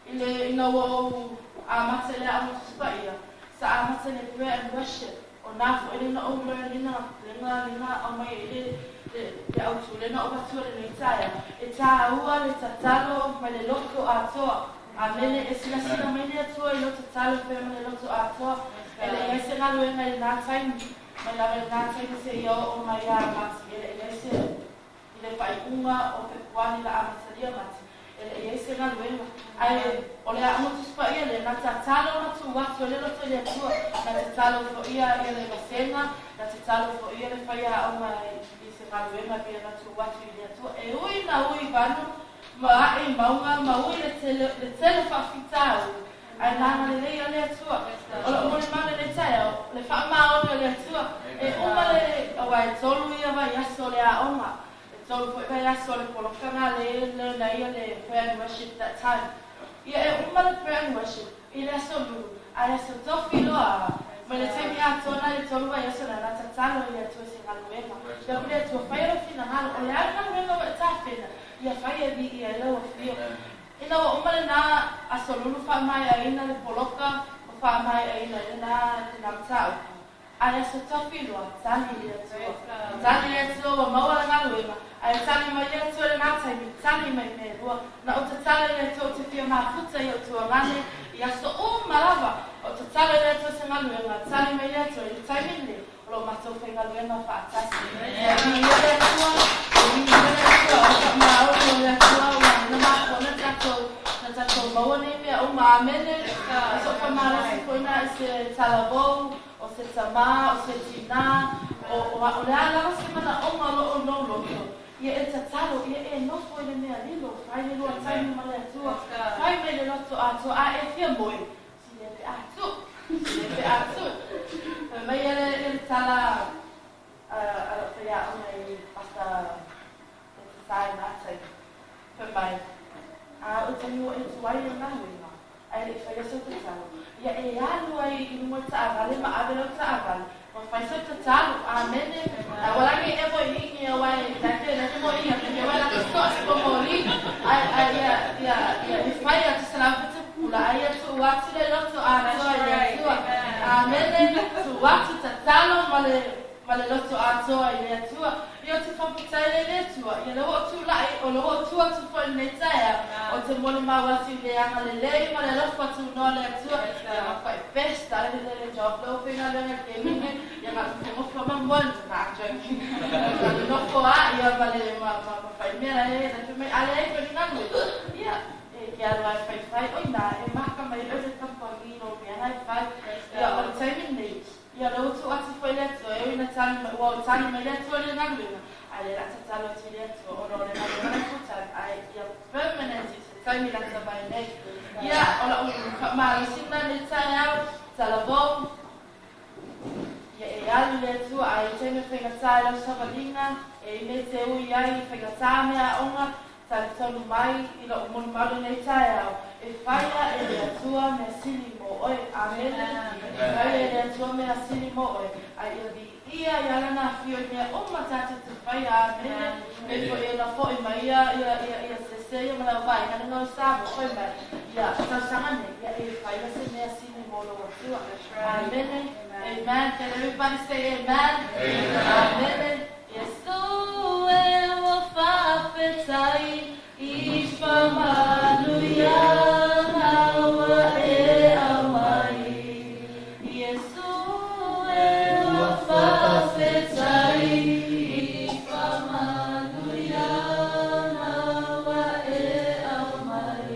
[SPEAKER 3] ele não a massa ele a muito spaia, sa a massa ele foi a worship, o na ele não o ele não a mãe ele de auto ele não o pastor ele sai, e tá o ele tá talo, mas ele louco a toa Amen. E sila mai le tua i loto talo pe mai le loto ato. Ele ese na lo ngai na time. Mai la na time se yo o mai a mas. Ele ese ile pai unga o pe kwani la amasaria mas. Ele ese na lo ai ole a mo spa ele na talo na tu wa le loto le tua. Na talo fo ia ele basena, na talo fo ia le pai a o mai ise na lo mai pe na tu wa le tua. E ui na ui vanu ma e maunga maui le tele whawhitau ai nana le leia le atua o la umore mana le tae le whaamaona le atua e uma le awa e tolu ia vai aso le a oma e tolu fo vai aso le polokanga le na ia le prayer and worship that time ia e uma le prayer and worship i le aso lu ai aso tofi loa ma le temi a tona le tolu vai aso na nata talo i atua si ngaluema ia kule atua whaero fina halo o le ana ngaluema wa tafina ia fai e vi ia lau a fio. Ina wa umale na asolulu wha mai a ina le poloka o wha mai a ina le na te namtau. Ai aso tofi loa, tani le atua. Tani le atua wa maua la ngalu ema. Ai tani mai le atua le nātaimi, tani mai me rua. Na o te tala le atua te fia maa futa i o tua ngane. I aso o malava. O te tala le atua se ngalu ema. Tani mai le atua i taimi le. Lo matou wha ngalu ema wha atasi. Ia le atua. Se talavou, ou se tamá, ou se tina, ou olhar lá você manda uma ou não logo. E ele talo, e não foi ele me alilo, vai ele o sai no maletua, vai ele no to a e fia moi. Se ele a tu. Mas ele tala a feia uma pasta sai na sai. Foi o tenho ele vai na rua. Aí ele faz o talo. Ia e alu ai i mo taavale ma avelo taavale ma fai so talo amen wala ke e voi ni e wai da te na mo ia ke wala ke so ko mori ai ia if mai at sala putu pula ai tu watu le loto a so ia tu amen tu watu talo male loto a so ia tu io ti fa pitare le tu ia lo tu lai o lo tu tu fa ne taia o te mo ma wasi le anga le le ma le lo fa tu no le tu ma fai festa le job lo fino le che mi ia ma mo fa ma buon na joki no fo a ia vale ma fai mera le tu me ale ko ni nanu ia e che allora fai oi na e ma ka mai le ta fa ni no mi ai fai ia o time ni ia lo tu ati foi le tu e ina tani wa tani me le tu le nanu ale la talo ti le tu o no le ma futa ai ia permanent time la ta vai nei. Ia, ola ma sinna le taia, talavou. alu le tua ai te me whengatai lau savalinga, me te ui ai whengatai mea onga, tali tonu mai I lo moni malu nei tai au. Whaia le tua me sili mo oi, amen. Whaia le tua me sili mo oi, ai di ia lana fio mea o matata te whaia, amen. Me ko na foi mai ia se se ia mana vai, na no sabe foi mai. Ia ta sangane, ia whaia se me sili mo lo tua. Amen. Amen. Can everybody say amen? Amen. Yes, tu e o whaapetai I whamanuia hawa e awai. Yes, tu e o whaapetai I whamanuia hawa e awai.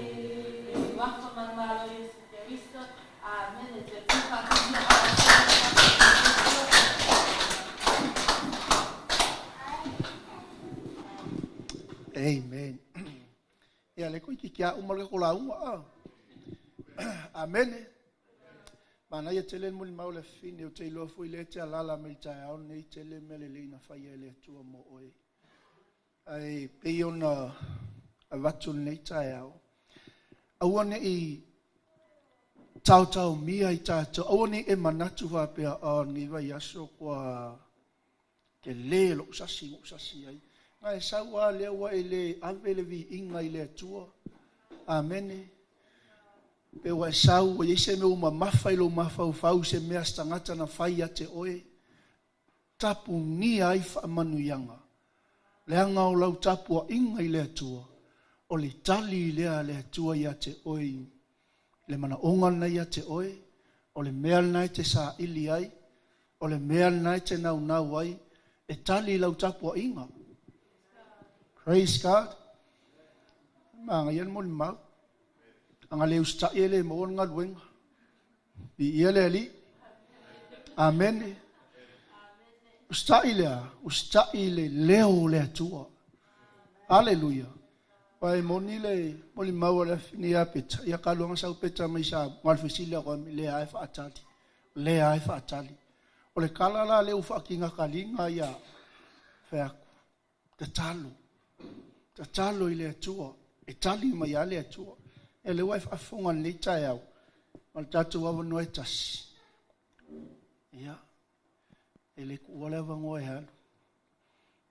[SPEAKER 3] E waka manmaro Yesu Cristo. Amen. E te tuwhakatia
[SPEAKER 4] Amen. Ya le koi kia umal ko la uma. Amen. Mana ya tele mul maule fini o te lo fu ile te ala me ta au nei tele mele le na fa ile tu mo oi. Ai pe ona avatu nei ta au. Awane I tau mia I tato. Awane e manatu va pe a ni va yaso kwa ke le lo sasi ai. Ai sawa le wa ile avele vi inga ile tua. Amen. Pe wa sau ye se me uma mafa ilo mafa ufau se me astangata na fai ate oe. Tapu ni ai fa manu yanga. Le anga o lau tapu a inga ile tua. O le tali ile le tua ia te oe. Le mana onga na ia te oe. O le mea nai te sa ili ai. O le mea nai te nau ai. E tali lau tapu a inga. Praise God. Mga yan mo limaw. Ang aliw sa ile mo nga luwing. Di ile ali. Amen. Usta ile leo le tua. Hallelujah. Pai mo nile mo limaw ala ni apit. Ya kalu ang sa upit sa may sa malfisila ko le ay fa atali. Le ay fa atali. Ole kalala le ufa kinga kalinga ya. Fa Tatalo ile atua, e tali mai ale atua. E le wai whafonga ni tai au. Mal tatu wawa no e tasi. Ia. E le kuwale wango e halu.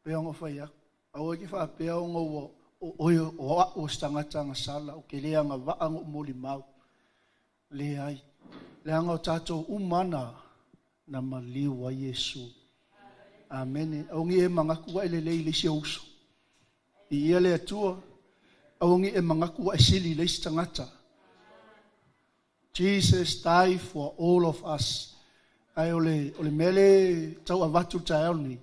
[SPEAKER 4] Pea ngo whaiak. Awa ki wha pea o ngo o stangata nga sala. O ke lea nga waango moli mau. Le ai. Le anga o tatu umana na maliwa Yesu. Amen. Au ngi e mangaku wa ele le se uso. I ele atua aongi e mangaku a sili le stangata. Jesus died for all of us. Ai ole mele tau avatu taoni.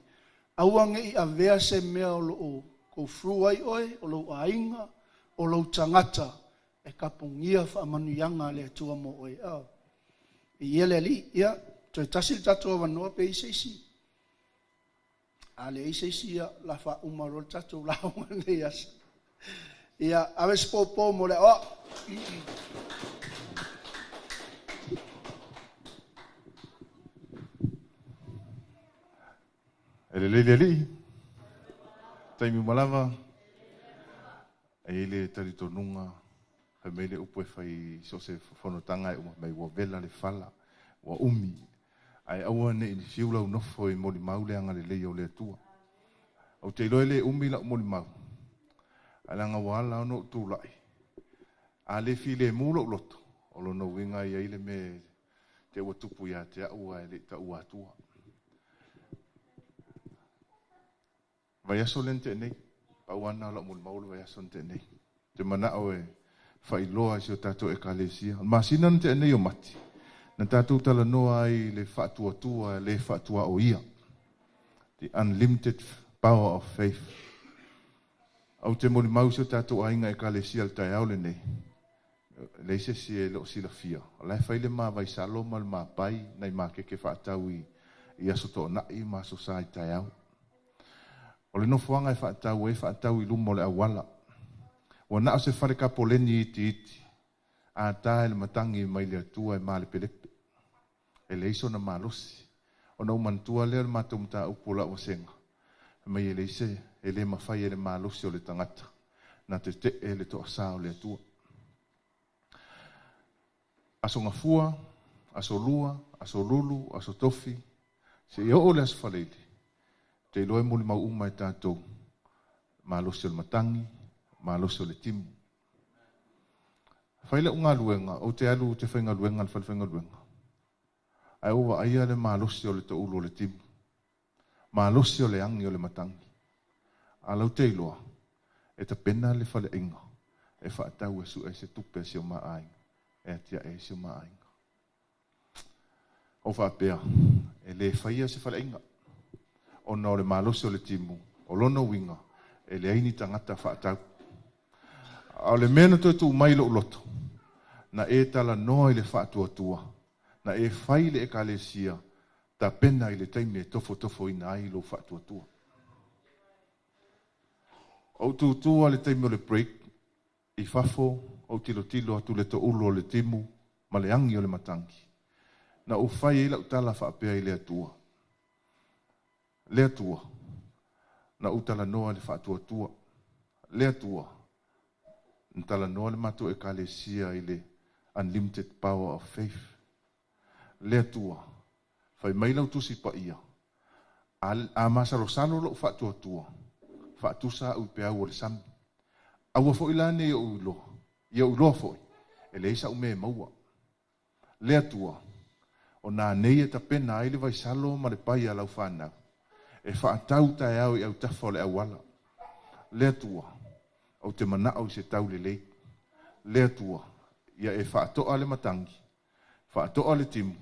[SPEAKER 4] Awangi I avea se mea o ko fruai oi o lo ainga o lo tangata e kapungia fa manuyanga le atua mo oi. I ele li ia to tasil tatu wa no pe isi. Ale isi ia la fa umaro tatu la ngane yas. Ia aves popo mo le o.
[SPEAKER 1] Ele taimi malava. Ele tarito nunga. Hamele upo fai so se fonotanga e mai wa vela le fala wa umi. Ai aua ne ni fiula no foi moli maule anga le leo le tua. O te loele umi la moli mau. Ala nga wala no tu lai. Ale file mulo loto. O lo no winga ia ile me te watupu ya te aua ele ta ua tua. Vai aso lente nei. Pauana la moli maule vai aso lente nei. Te mana oe fai loa si o tato e kalesia. Masina nte nei o mati. Na tātou tala noa ai le whaatua le whaatua o ia. The unlimited power of faith. Au te mori mausi o tātou ainga e ka le sia le tai au le nei. Le se si e lo sila fia. Lai whai le maa vai sa loma le maa pai, nei maa keke whaatau I aso tō nai maa so sa I tai au. O le nofuanga e whaatau I lumo le awala. O na o se whare ka poleni iti. A tae le matangi mai le atua e maa le pelepe. E le iso na malosi. Ona umantua lea mātou mta upula o senga. Mai ele se, ele mawhai ele mālosi o le tangata. Na te te ele to asao le atua. Aso ngafua, aso lua, aso lulu, aso tofi. Se ia o le aso whaleili. Te iloe muli mau uma e tātou. Mālosi o le matangi, mālosi o le timu. Whaile unga luenga, o te alu te whainga luenga, le whainga luenga. Ai owa aia le mālosi o le taulo o le timu. Mālosi o le angi o le matangi. Alau te iloa, e ta pena le whale inga. E whaatau e su e se tupe si o maainga. E atia e si o maainga. O whaapea, e le whaia se whale inga. O na o le mālosi o le timu, o lona winga, e le aini tangata whaatau. O le mena toi tu mailo uloto, na e tala noa i le whaatua tua, na e whaile e kalesia, ta pena i le taime e tofo ina ai lo whaatua tua. O tu le taime o le break, i fafo, o tilo atu le to ulo o le timu, ma le angi o le matangi. Na o whai e la utala whaapea i le atua. Le atua, na utala noa le whaatua tua. Le atua, ntala noa le mato e kalesia i le unlimited power of faith. Le atua, whai mailau tusi pa ia. A masarosalo lo whaatua tua. Whaatusa au pe au o le sami. Aua fo ilane i ulo. Ia ulo fo. E le isa ume maua. Le atua, o nā nei e ta pena ai le vai salo ma le pai a lau whanau. E whaatau tae au i au tafo le awala. Le atua, au te manao i se tau le lei. Le atua, ia e whaatoa le matangi. Whaatoa le timu.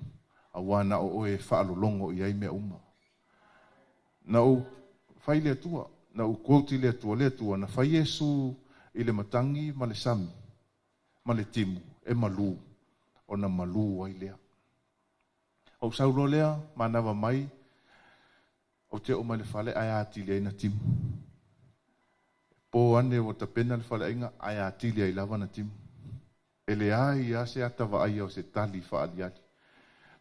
[SPEAKER 1] A wana o e whaalolongo i ai mea uma. Na o whai le atua, na o kouti le atua, na whai Yesu i le matangi ma le sami, ma le timu, e malu, o na malu ai lea. O saulo lea, manawa mai, o te o mai le whale, ai ati le na timu. Po ane o ta pena le whale inga, ai ati le ai lava na timu. E le ai a se atawa ai o se tali whaali ati.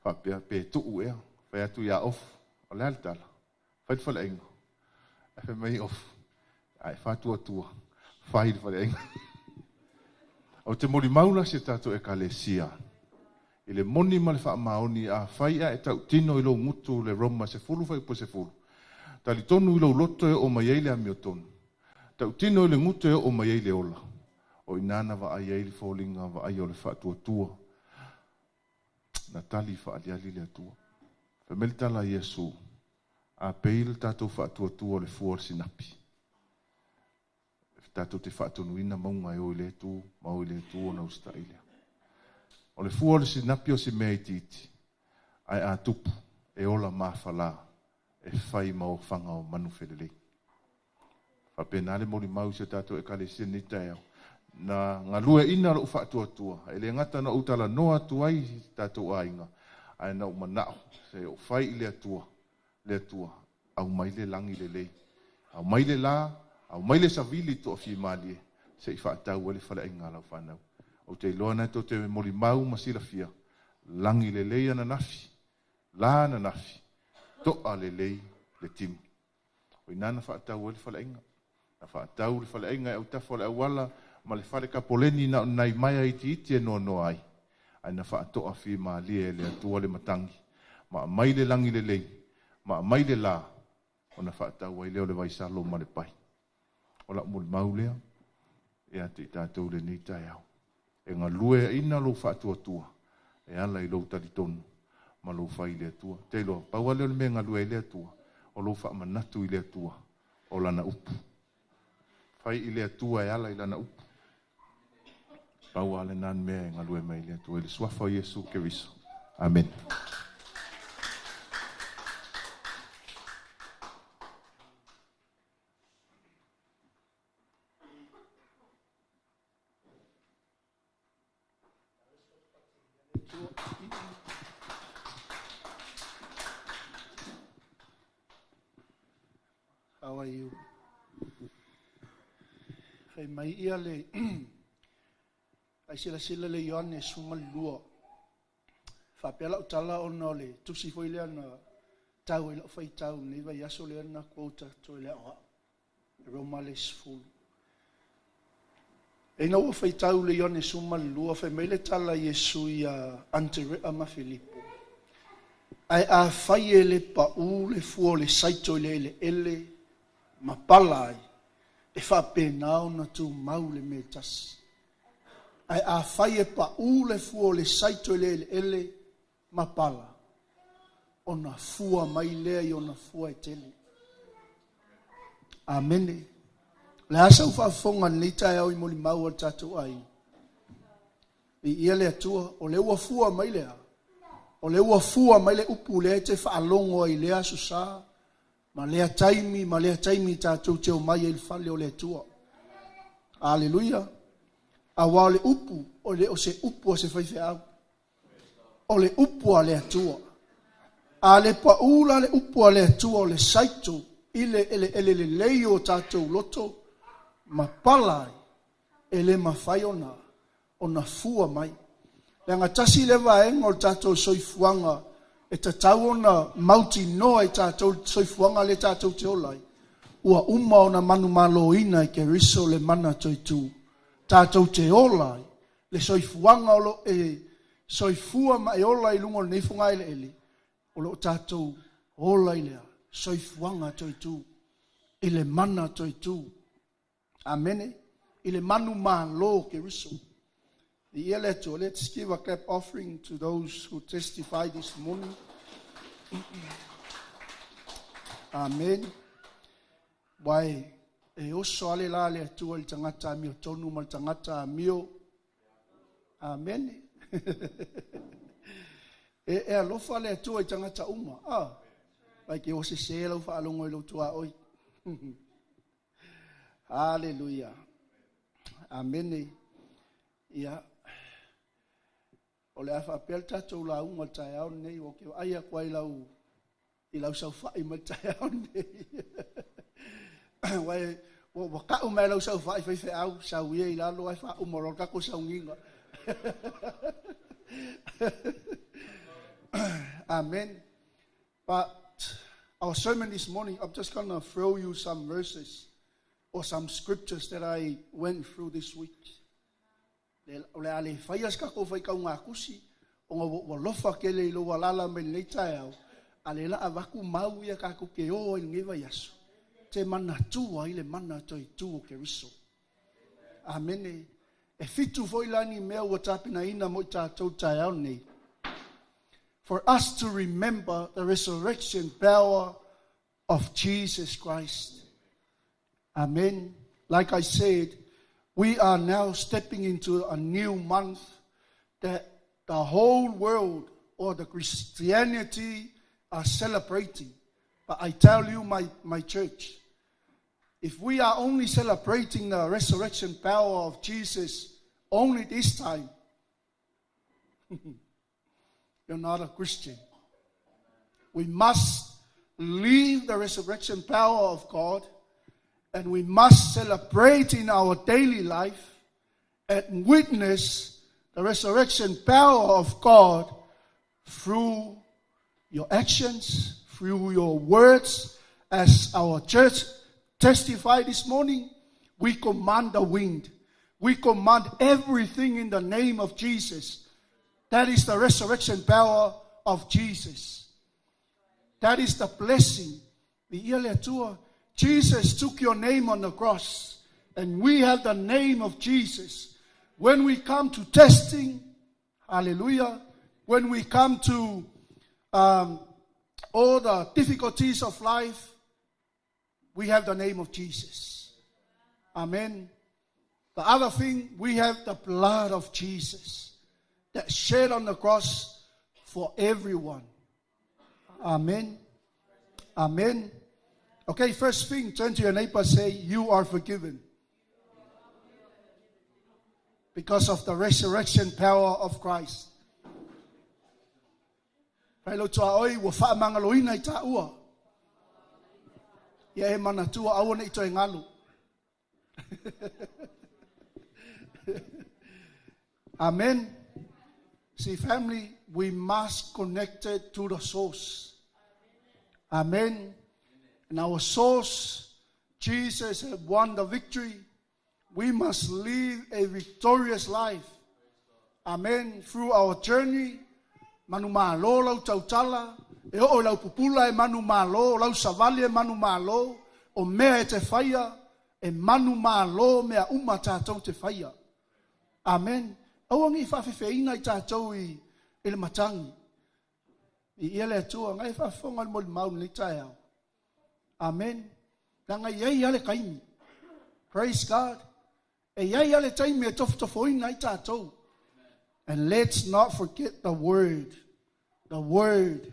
[SPEAKER 1] Whapea pe tuu ea, whai atu ia off, o le altala, whai te whale inga. E whai mai off, ai whatua tua, whai te whale inga. O te mori maula se tato e kalesia. I le moni ma le wha maoni a whai a e tau tino i lo ngutu le Roma se fulu whai po se fulu. Tali tonu i lo loto e o mai eile a mio tonu. Tau tino i le ngutu e o mai eile ola. O inana wa ai eile fōlinga wa ai o le whaatua tua. Na tali whaaliali le atua. Whamelitala Yesu. A peil tatou whaatua tua le fuor sinapi. Tatou te whaatonuina maunga e o ile tu, mau ile tu o na usta ile. O le fuor sinapi o si mea iti. Ai a tupu e ola mawhala e whai mau whanga o manu whelelei. Whapenale mori mau se tatou e kale sinita eo. Na ngalue ina lo whaatua tua. E le ngata na utala noa tuai tatou ainga. Ai na umanao se o whai ile atua. Le atua. Au maile langi le lei. Au maile la. Au maile savili to fi mali. Se i whaatau ele whale inga lau whanau. O te iloana to te mori mau masila fia. Langi le lei ana nafi. La ana nafi. Toa le lei le timu. O inana whaatau ele whale inga. Na whaatau le whale inga e au tafo le awala. Ma le whale kapoleni na nai mai iti e no ai. Ai na whaatoa fi mali e le atua le matangi. Ma mai le langi le lei. Ma mai le la. O na whaatau ai leo le waisalo ma le pai. O la mul maulea. E ati tātou le ni tai au. E ngā lue ina lo whaatua tua. E ala i lo talitonu. Ma lo whai le tua. Te lo, paua leo le mea ngā lue i le tua. O lo wha manatu i le tua. O lana upu. Whai i le tua e ala i lana upu. Paua le nan mea ngā lue mai le tua. E le suafa o Yesu ke riso. Amen.
[SPEAKER 4] How are you? Kay mai ia le ai sila le Ioane sunga lua. Fa pela utala ona le tusi foi le ana tau ila fai tau ni vai aso le na quota to le o Roma le sfulu e no fai tau le yone suma lua fai mele tala Yesu ia antere ama Filippo ai a fai ele pa u le fuo le saito le ele ma palai e fa pena na tu mau le metas ai a fai pa u le fuo le saito le ele ma pala ona fua mai lea i ona fua e tele. Amen. Le asa ufa fonga nita e au i moli mau al tatu ai. I ia le atua, o le ua fua mai lea. O le ua fua mai le upu le te fa alongo i lea susa. Ma lea taimi tatu te o mai il fale o le atua. Aleluia. Awa le upu, o se upu o se faife au. O le upu a le atua. A le paula le upu a le atua o le saito. Ele leio tatou loto. Ma palai. Ele mawhai ona fua mai. Le ngatasi le vaenga o tatou soifuanga. E tatau ona mauti noa e tatou soifuanga le tatou te olai. Ua uma ona manu malo ina ke riso le mana toitu. Tatou te olai. Le soifuanga olo e soifua ma e olai lungo le neifunga ele. Olo tatou olai lea. Soifuanga toitu. Ile mana toitu. Amen. Ile manu malo ke riso. Let's give a clap offering to those who testify this morning. Amen. Wai e oso ale la le atua il tangata mio tonu mal tangata mio. Amen. E alofa le atua il tangata uma. Wai ke ose se lo fa alongo lo tua oi. Hallelujah. Amen. Ya. O le afa pel tatou la unga tai au nei o ke aia kwa i lau sau fai ma tai au nei. Wai wa ka o mai lau sau fai fai au sau ia i lalo ai fa o moro ka ko sau nginga. Amen. But our sermon this morning, I'm just going to throw you some verses or some scriptures that I went through this week. O le ale faias ka ko fai ka unga kusi o ngo lofa ke le lo walala me le taiao ale la avaku mau ia ka ku ke o i ngiva yaso te mana tua ile mana toi tu ke riso. Amen. E fitu foi lani mea o tapina ina mo tatou taiao nei. For us to remember the resurrection power of Jesus Christ. Amen. Like I said, we are now stepping into a new month that the whole world or the Christianity are celebrating. But I tell you, my church, if we are only celebrating the resurrection power of Jesus only this time, you're not a Christian. We must leave the resurrection power of God. And we must celebrate in our daily life and witness the resurrection power of God through your actions, through your words. As our church testified this morning, we command the wind. We command everything in the name of Jesus. That is the resurrection power of Jesus. That is the blessing. Jesus took your name on the cross, and we have the name of Jesus. When we come to testing, hallelujah, when we come to all the difficulties of life, we have the name of Jesus. Amen. The other thing, we have the blood of Jesus that shed on the cross for everyone. Amen. Amen. Okay, first thing, turn to your neighbor, say, you are forgiven. Because of the resurrection power of Christ. Pailo tua oi, wa wha mangaloina I ta ua. Ia e mana tua awana I to e ngalu. Amen. See, family, we must connect it to the source. Amen. And our source, Jesus, have won the victory. We must live a victorious life. Amen. Through our journey, manu malo lau tautala, e o lau pupula e manu malo, lau savali e manu malo, o mea e te whaia, e manu malo mea uma tātou te whaia. Amen. Awangi whawhiwheina i tātou i le matangi. I ia le atua, ngai whawhonga le moli maun ni tae au. Amen. Nanga iei ale kaimi. Praise God. E iei ale taimi e tofotofoina i tātou. And let's not forget the word. The word.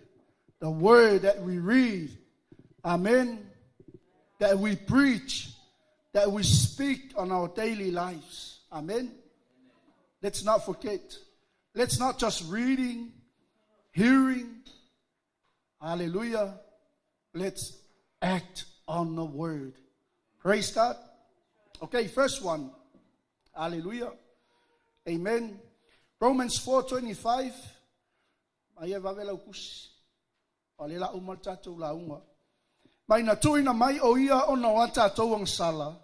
[SPEAKER 4] The word that we read. Amen. That we preach. That we speak on our daily lives. Amen. Let's not forget. Let's not just reading, hearing. Hallelujah. Let's act on the word. Praise God. Okay, first one. Hallelujah. Amen. Romans 4:25. Aia vavela ukusi. Alela umal tatou launga. Mai na tuina mai o ia ona wa tatou ang sala.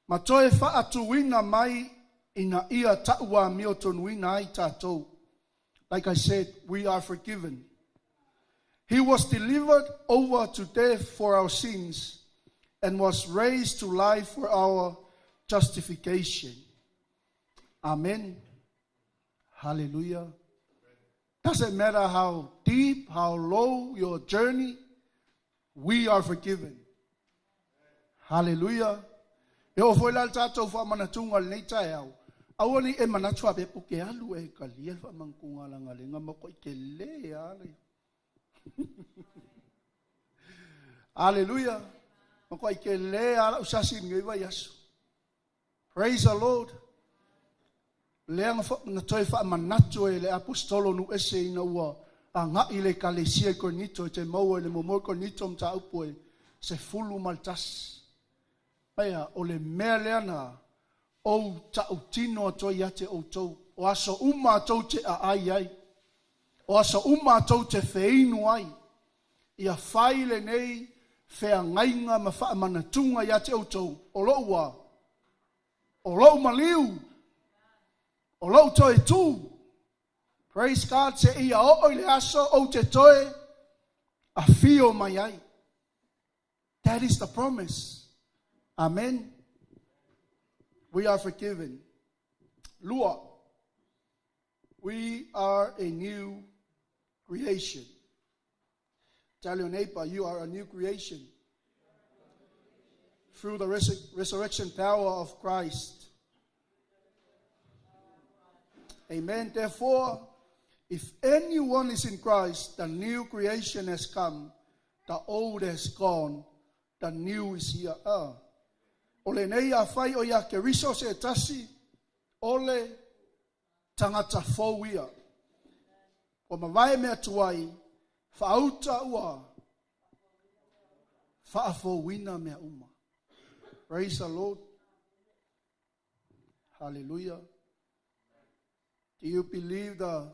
[SPEAKER 4] Ma toe fa atuina mai ina ia taua miotonuina ai tatou. Like I said, we are forgiven. He was delivered over to death for our sins and was raised to life for our justification. Amen. Hallelujah. Doesn't matter how deep, how low your journey, we are forgiven. Hallelujah. E o foi la tatou fa manatunga nei tae au. Awali e manatua be puke alu e kalia fa mankunga la ngalenga mako ke le ale. Hallelujah. Mako ke le ala usasi ngai va yasu. Praise the Lord. Leanga fa na toi fa manatu e le apostolo nu ese ina ua anga ile kalesia konito te mau le momor konito mta upoe se fulu maltas. Aya o le mea leana o tautino to yate o to o aso uma to te ai ai o aso uma to te feinu ai ia faile nei fea ngainga ma fa manatunga yate o to o lo maliu o lo to e tu. Praise God. Se ia o le aso o te toe a fio mai ai. That is the promise. Amen. We are forgiven. Lua. We are a new creation. Tell your neighbor, you are a new creation. Through the resurrection power of Christ. Amen. Therefore, if anyone is in Christ, the new creation has come. The old has gone. The new is here. Ole nei a fai o ia ke riso se tasi. Ole tangata fōwia. O mawai mea tuai. Whaauta ua. Whaafōwina mea uma. Praise the Lord. Hallelujah. Do you believe the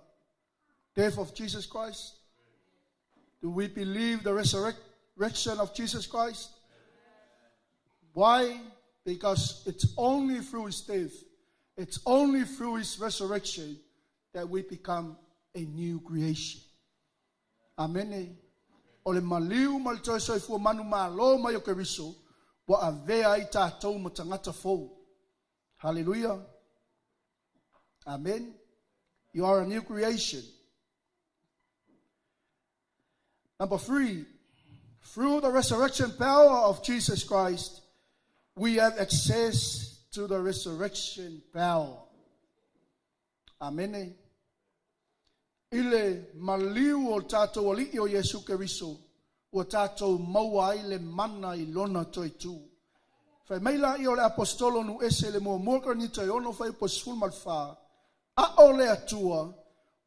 [SPEAKER 4] death of Jesus Christ? Do we believe the resurrection of Jesus Christ? Why? Because it's only through his death, it's only through his resurrection that we become a new creation. Amen. Ole maliu maltoi soifua manu malo mai o keriso wa avea i tātou matangata fou. Hallelujah. Amen. You are a new creation. Number 3, through the resurrection power of Jesus Christ, we have access to the resurrection power. Amen. Ile maliu o tātou alii o Yesu Keriso, o tātou maua i le mana i lona toi tu. Whai meila i o le apostolo nu ese le mua muaka ni toi ono whai posful malwha. A o le atua,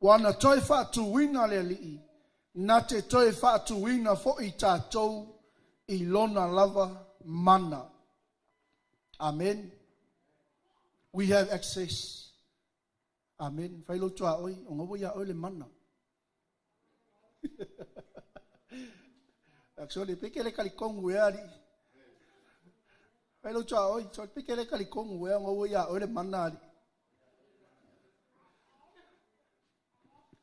[SPEAKER 4] wana toi wha tuwina le alii, na te toi wha tuwina fo i tātou i lona lava mana. Amen. We have access. Amen. Whailo tua oi, o ngawo ia oi le mana. Actually, pikele kalikongu yari. Hello cha oi, so pikele kalikongu ya ngo ya ole manari.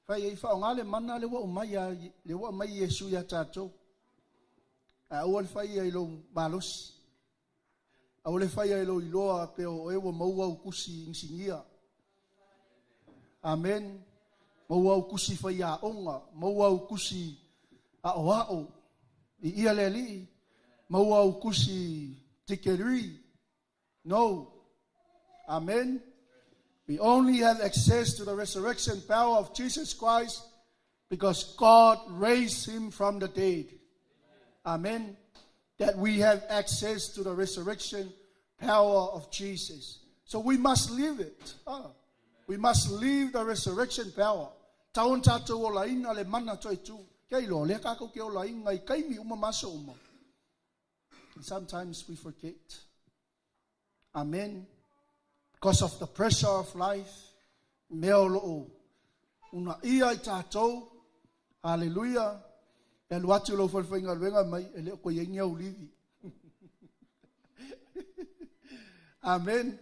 [SPEAKER 4] Fa ye fa ngale manale wo maya le wo mai Yesu ya tato. Awal fa ye lo balos. Awal fa ye lo iloa pe o e wo maua ukusi insingia. Amen. Maua ukusi fa ya onga, maua ukusi a oao. Ia leli, maua ukusi tikeri. No. Amen. We only have access to the resurrection power of Jesus Christ because God raised him from the dead. Amen. That we have access to the resurrection power of Jesus. So we must live it. We must live the resurrection power. Taon tato o laina le mana toi tu. Sometimes we forget. Amen. Because of the pressure of life. Meolo una ia tato. Hallelujah. And what you love for finger venga mai ele ko yenga ulivi. Amen.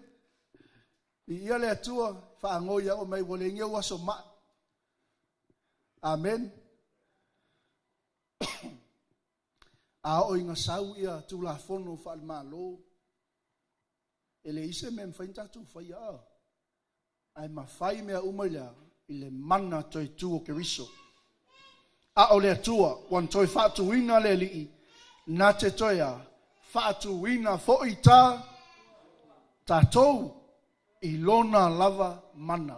[SPEAKER 4] Ia le tua fa ngoia o mai volenga wa soma. Amen. A o inga sau ia tu la fono fa malo. Ele ise mem fainta tu fa ia. Ai ma fai me umaila ile mana toi tu o keriso. A o le tua wan toi fa tu wina le li na te toia fa tu wina fo ita tatou ilona lava mana.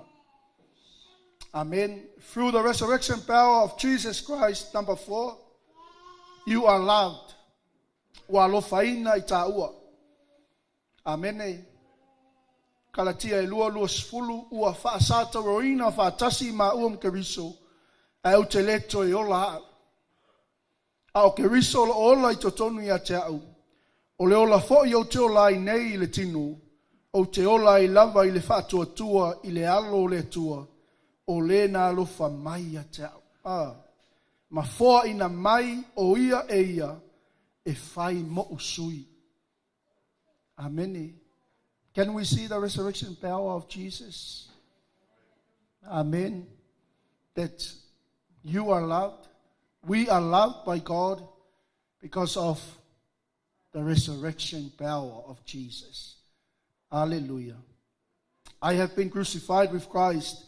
[SPEAKER 4] Amen. Through the resurrection power of Jesus Christ, number 4, you are loved. Walofaina itaua. Amen. Kalatia elua lua sfulu ua fa sata roina fa tasi ma uam keriso. Au te leto e ola. Au keriso la ola i totonu ia te au. O le ola fo i o te ola i nei le tinu. O te ola i lava i le fa tua tua i le alo le tua. O le na alofa mai a te au. Ma foa ina mai o ia e ia e fai mo usui. Amen. Can we see the resurrection power of Jesus? Amen. That you are loved. We are loved by God because of the resurrection power of Jesus. Hallelujah. I have been crucified with Christ,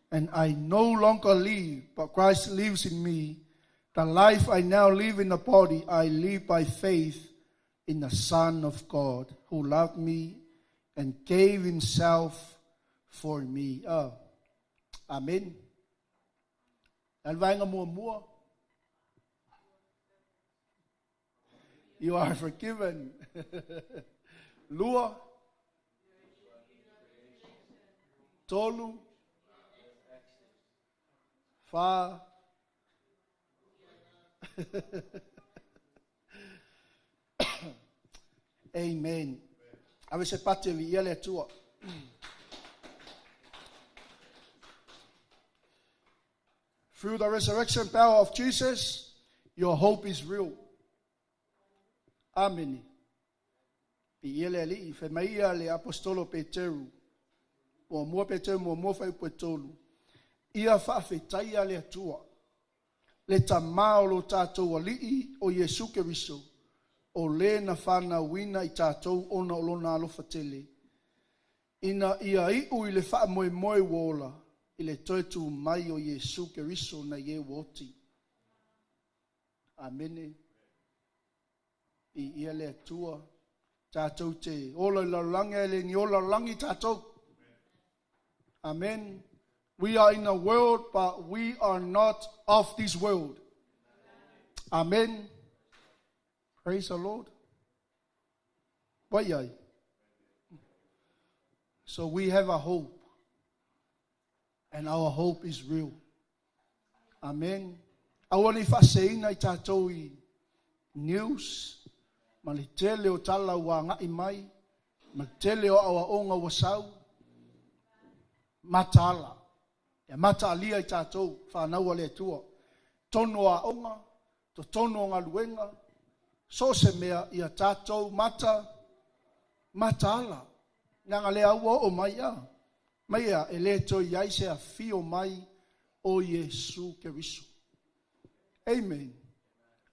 [SPEAKER 4] and I no longer live, but Christ lives in me. The life I now live in the body, I live by faith in the Son of God, who loved me and gave himself for me. Amen. You are forgiven. Lua. Tolu. Fa. Amen. Ave se pate vi ele tua. Through the resurrection power of Jesus, your hope is real. Amen. Pi ele ali fe maia le apostolo Petru. O mo Petru mo fai Petolu. Ia fa fetaia le tua. Le tamao lo tatou alii o Yesu Keriso. O le na whana wina i tatou ona o lona alofa tele. Ina ia iu i le wha moe moe wola i le toetu mai o Yesu Keriso na ye woti. Amene. I ia le atua tatou te ola lalange le ni ola langi tatou. Amen. We are in a world, but we are not of this world. Amen. Praise the Lord. So we have a hope. And our hope is real. Amen. Awani faseina i tātou i news. Malitele o tala wa ngai mai. Malitele o awa onga wasau. Matala. E mata alia i tātou whanau ale tua. Tono a onga. to tono ngā luenga, so se mea ia tātou mata ala. Nanga lea ua o mai a. Mai a e le toi ai se a fio mai o Yesu Keriso. Amen.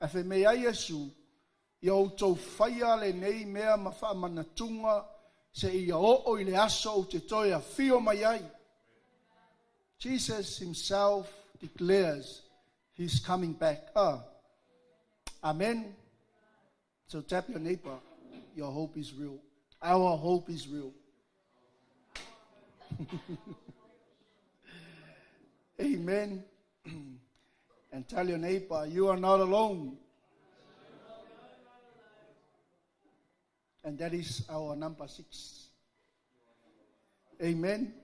[SPEAKER 4] A fe mea Yesu, ia o tau whaia le nei mea mawha manatunga se ia o i le aso o te toi a fio mai ai. Jesus himself declares he's coming back. Amen. So tap your neighbor. Your hope is real. Our hope is real. Amen. And tell your neighbor, you are not alone. And that is our number 6. Amen.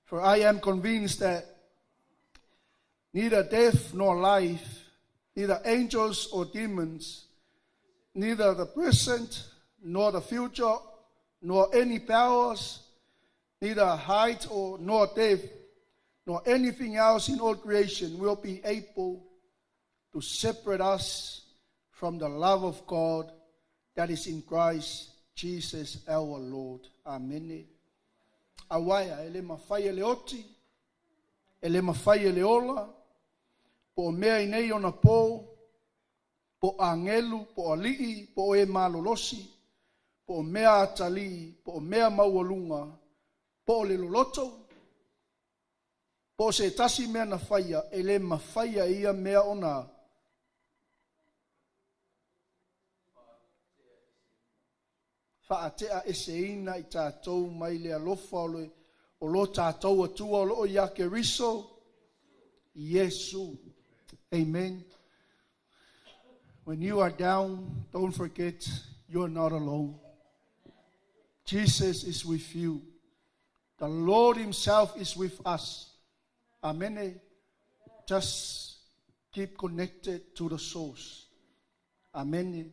[SPEAKER 4] For I am convinced that neither death nor life, neither angels or demons, neither the present nor the future, nor any powers, neither height nor depth, nor anything else in all creation will be able to separate us from the love of God that is in Christ Jesus our Lord. Amen. Awaia, ele mawhai ele oti, ele mawhai ele ola, po mea inei ona po angelu, po alii, po e malolosi, po mea atali, po mea maualunga, po le loloto, po se tasi mea na whaia, ele mawhaia ia mea ona. Whaatea eseina i tātou mai le alofa o lo tātou atua o lo ia Keriso, Yesu. Amen. When you are down, don't forget you are not alone. Jesus is with you. The Lord himself is with us. Amen. Just keep connected to the source. Amen.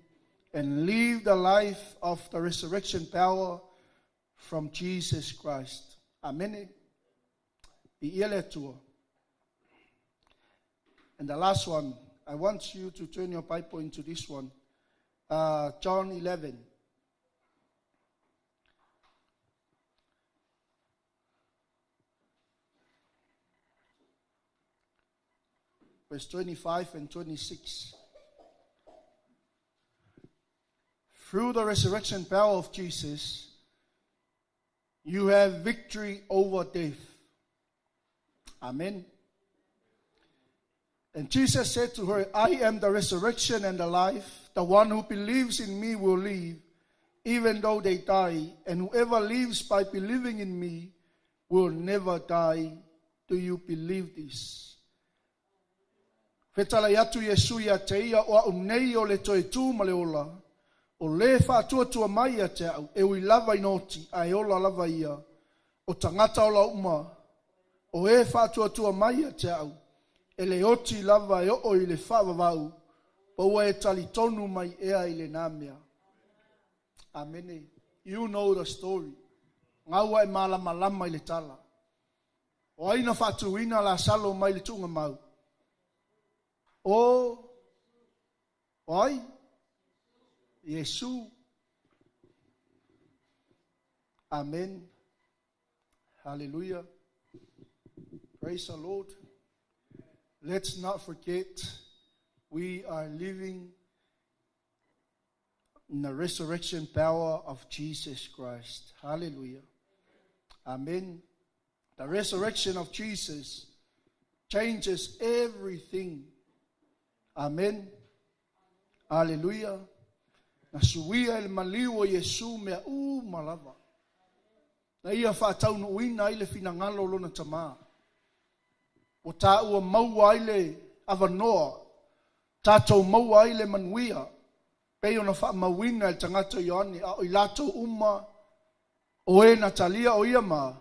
[SPEAKER 4] And live the life of the resurrection power from Jesus Christ. Amen. And the last one, I want you to turn your Bible into this one. John 11. Verse 25 and 26. Through the resurrection power of Jesus, you have victory over death. Amen. And Jesus said to her, I am the resurrection and the life. The one who believes in me will live, even though they die. And whoever lives by believing in me will never die. Do you believe this? Fetala yatu Yesu ya teia o umnei o le toe tu ma le ola. O le whātua mai a te au, e ui lava inoti, a e ola lava ia, o tangata ola uma, o e whātua mai a te au, e le oti lava e o i le whāwawau, paua e tali tonu mai ea i le nāmea. Amen. You know the story. Ngaua e malama i le tala. O aina whātuina la salo mai le tunga mau. O ai, Yesu. Amen. Hallelujah. Praise the Lord. Let's not forget we are living in the resurrection power of Jesus Christ. Hallelujah. Amen. The resurrection of Jesus changes everything. Amen. Hallelujah. Nasuia el maliu o Yesu mea malava. Na ia whātaunu uina ile finangalo lona tama. O tā ua maua ile avanoa. Tātou maua ile manuia. Pei ona wha mawina el tangata Ioane. A o ilato uma o e Natalia o ia ma.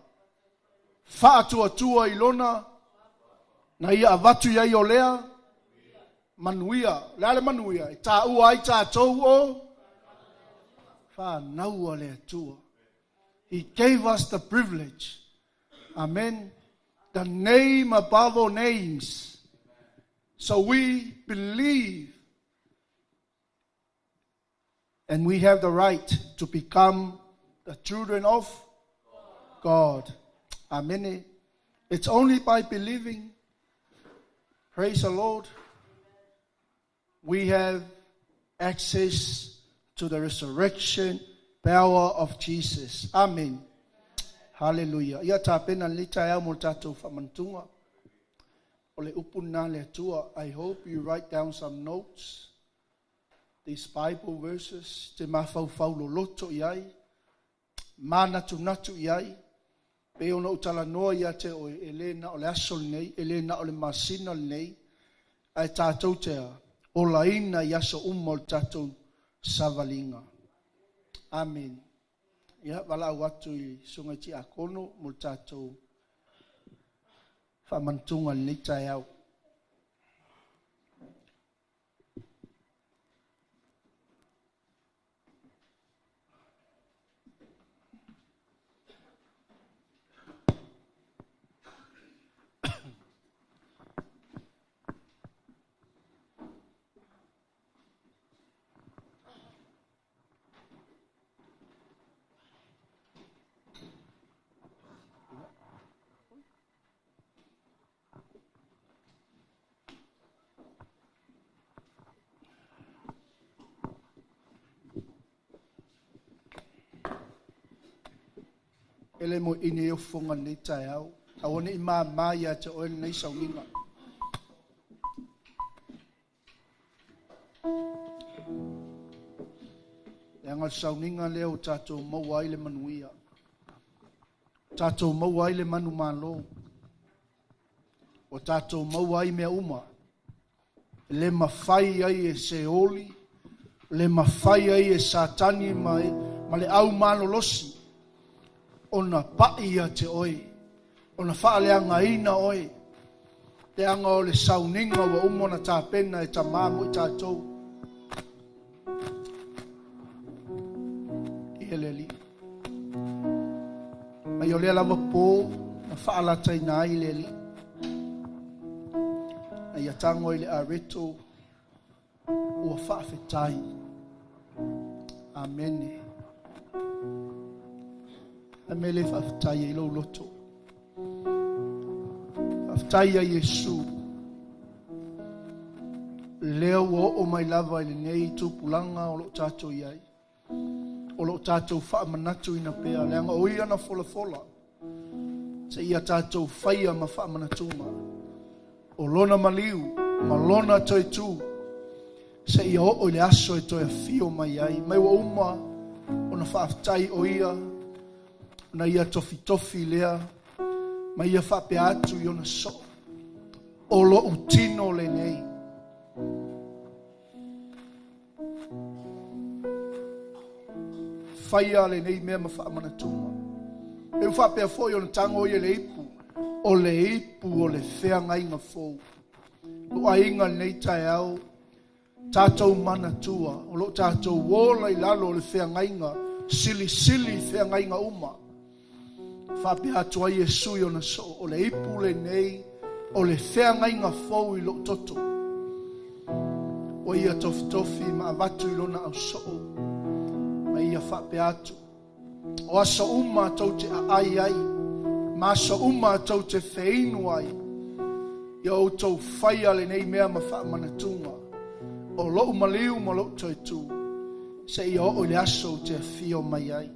[SPEAKER 4] Whātua ilona. Na ia avatu iai o lea. Manuia. Leale manuia. Tā ua ai tātou o. He gave us the privilege. Amen. The name above all names. So we believe, and we have the right to become the children of God. Amen. It's only by believing, praise the Lord, we have access to the resurrection power of Jesus. Amen. Hallelujah. Ia tāpena lita ea mo tātou whamantunga. O le upuna le tua. I hope you write down some notes. These Bible verses. Te mawhau lo loto iai. Manatu natu iai. Pe ona utala noa ia te o elena o le asol nei. Elena o le masina nei. Ai tātou tea. O la ina iaso umol tātou savalinga. Amen. Ia wala watu I sunga ti akono mo tātou whamantunga ni tai au. Ele mo ine yo fonga ni tai au. Awane ima maya te oe nei sauninga. Leanga sauninga leo tātou maua ile manuia. Tātou maua ile manu malo. O tātou maua I mea uma. Le mawhai ai e seoli. Le mawhai ai e satani ma le au malo losi. Ona paia te oi. Ona whaaleanga ina oi. Te anga o le sauninga wa umona tā pena e tā māmo I tātou. I hele li. Mai o lea lava pō, na whaalatai nā I le li. Ai atango I le areto, ua whaafetai. Amene. Amele whaftai I lo loto. Whaftai a Yesu. Leo o mai lava I le nei tūpulanga o lo tātou iai. O lo tātou whaamanatu ina pēr. Leanga o ia na fola fola. Se ia tātou whaia ma whaamanatunga. O lona maliu, ma lona toi tū. Se ia o le aso e toi a fio mai ai. Mai wa uma o na whaftai o ia. Na ia tofi lea, ma ia whape atu I ona so. O lo utino le nei. Whaia le nei mea ma whaamanatunga. E whape a fo I ona tango I le ipu. O le ipu o le whea ngainga fo. O a inga nei tai au. Tātou mana tua. O lo tātou wola I lalo o le whea ngainga. Sili whea ngainga uma. Whape atua Yesu I ona so. O le ipu le nei. O le whea ngainga fau I lo toto. O ia tofi ma avatu I lona au so. Ma ia whape atu. O asa uma tau te ai. Ma asa uma tau te wheinu ai. Ia o tau whaia le nei mea ma whaamanatunga. O lo umaliu ma lo toi tu. Se ia o le aso te fio mai ai.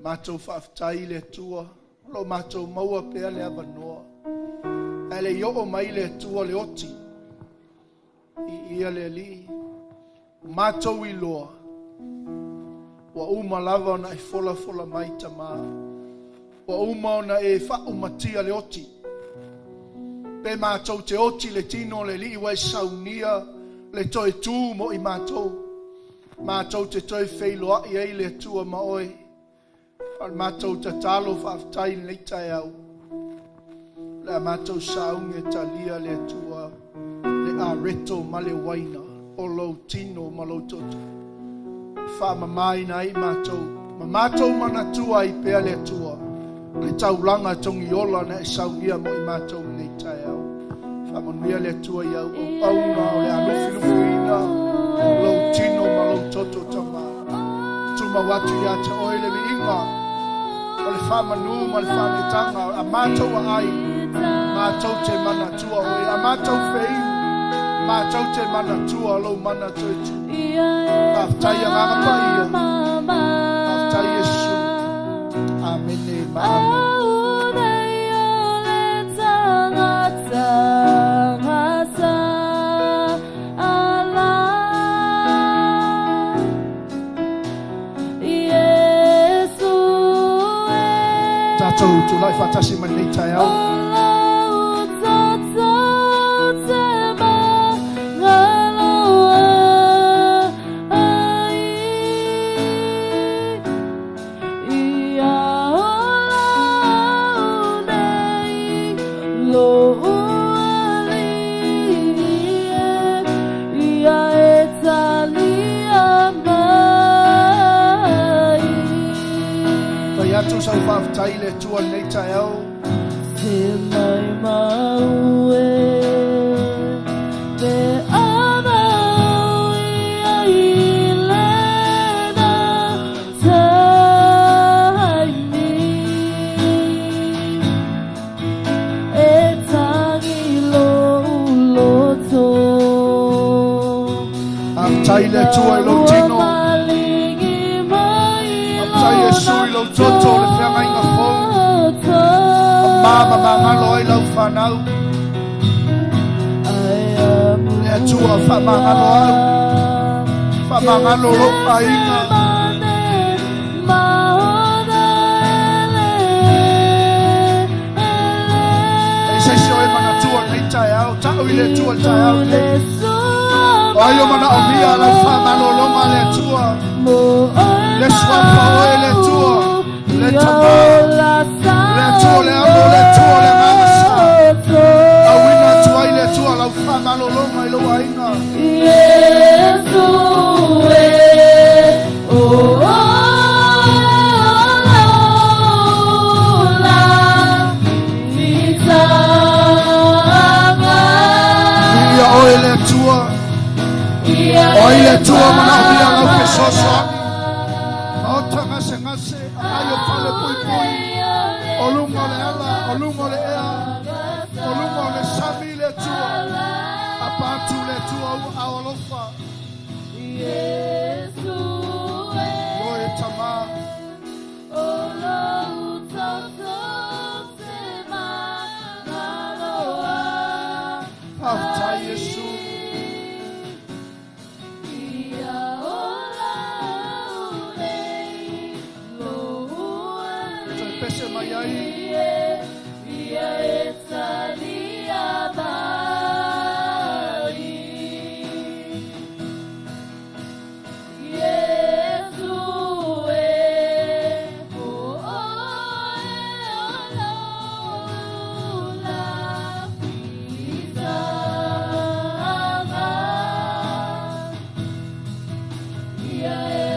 [SPEAKER 4] Mātou whaaftai le tua, lo mātou maua pēr le avanoa. E le yo o mai le tua le oti. I ia le li. Mātou I loa. Wa uma lava ona e fola mai tama. Wa uma ona e wha umatia le oti. pe mātou te oti le tino le li wai saunia le toi tū mo I mātou. Mātou te toi wheiloa I ei le tua maoi. Al mātou te talo whaftai nei tai au. Le mātou saunge talia le tua le a reto ma le waina o lo tino ma lo toto. Whamamai nei mātou. Ma mātou mana tua I pea le tua. Le taulanga tongi ola na saunia mo I mātou nei tai au. Whamanuia le tua I au o pauna o le alufi lufuina. Lo tino ma lo toto tama. Tuma watu ia te oile vi inga. O le whamanu ma le whametanga. A mātou a ai. Mātou te mana tua oi. A mātou whei. Mātou te mana tua lo mana toitu. Whaftai a nganga paia. Whaftai Yesu. Amene ma'amu. Tātou tulai whatasi mai nei tai au. Tu sau whaftai le tua nei tai au.
[SPEAKER 3] Te mai maue te anau ia I lena taimi e tangi lo loto.
[SPEAKER 4] Whaftai le tua I lo tino. Yesu I lo toto le whianga inga fōu. Mama mangalo I lau whanau. Le atua whamangalo au. Whamangalo ropa inga. E seisi oi mana tua nei tai au. Tau I le tua tai au nei. O aio mana o mia lau whamalo loma le atua. Le swafa oe le tua, le tama, le tua le amo, le tua le mamasa. Awina tua I le tua lau whamalo longa I lo wainga.
[SPEAKER 3] Yesu e o la vitanga.
[SPEAKER 4] Ia oe le tua, oe le tua mana ia lau pesosa. Ngase ayo pale pui pui olungo le ala olungo le ea olungo le sami le tua apatu le tua u aolofa
[SPEAKER 3] Yesu
[SPEAKER 4] oe tama
[SPEAKER 3] olo utoto se mangaloa
[SPEAKER 4] hafta Yesu pese mai ai
[SPEAKER 3] ia etalia bai Yesu e o la vitanga ia e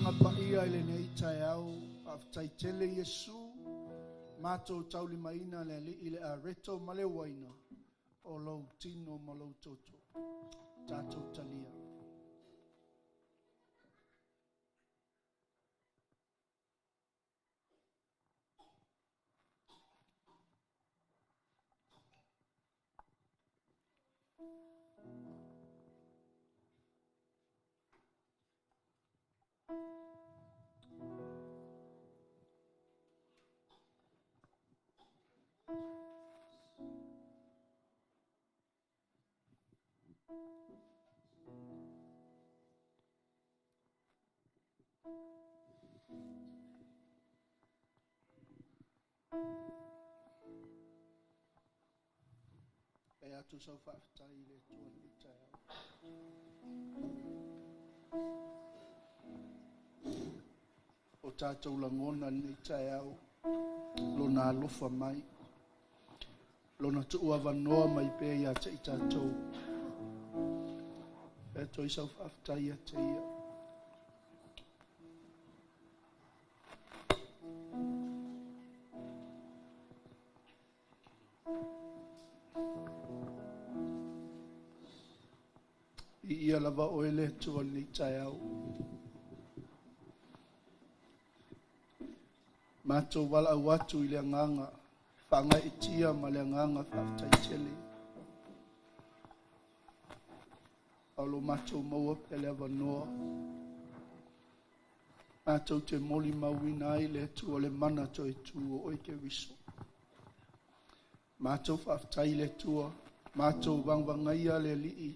[SPEAKER 4] Langa pa ia ele nei tai au. Aftai tele Yesu. Mato tauli maina le li ile areto male waina. O lau tino ma lau toto. Tatou talia. E atu sau whaafitai le tuan i tai au. O tātou langona ni tai au. Lona alofa mai. Lona tuu avanoa mai pe ia te i tātou. E toi sau whaafitai a te ia. Ia lava oele tua ni tai au. Mato wala watu ile nganga. Whanga itia ma le nganga whaftai tele. Alo mato maua pele avanoa. Mato te moli mawina ile tua le mana to e tua oike wiso. Mato whaftai le tua. Mato vangvangaia le lii.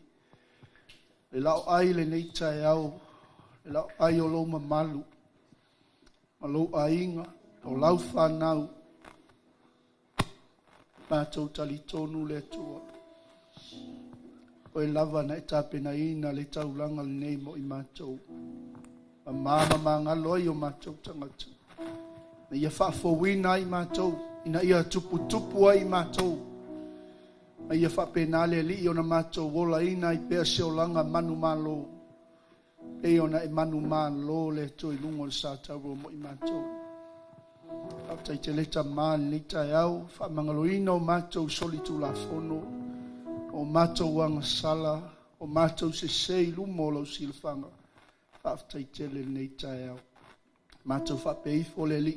[SPEAKER 4] Le lau ai le nei tai au, le lau ai o lou mamalu, ma lou ainga, o lau whanau, mātou tali tonu le tua. O e lava na e tāpena ina le taulanga le nei mo i mātou. Ma māma mā ngalo ai o mātou tangata. Na ia whaafowina i mātou, ina ia tupu ai mātou. Mai ia whapenale li i ona mātou wola ina i pēr seolanga manu mālo. E ona e manu mālo le toi lungo le sātauro mo i mātou. Aftai te leta māli ni tai au, whamangalo ina o mātou solitu la fono, o mātou wanga sala, o mātou se sei lumo lau silfanga. Aftai te le nei tai au. Mātou whapeifo le li.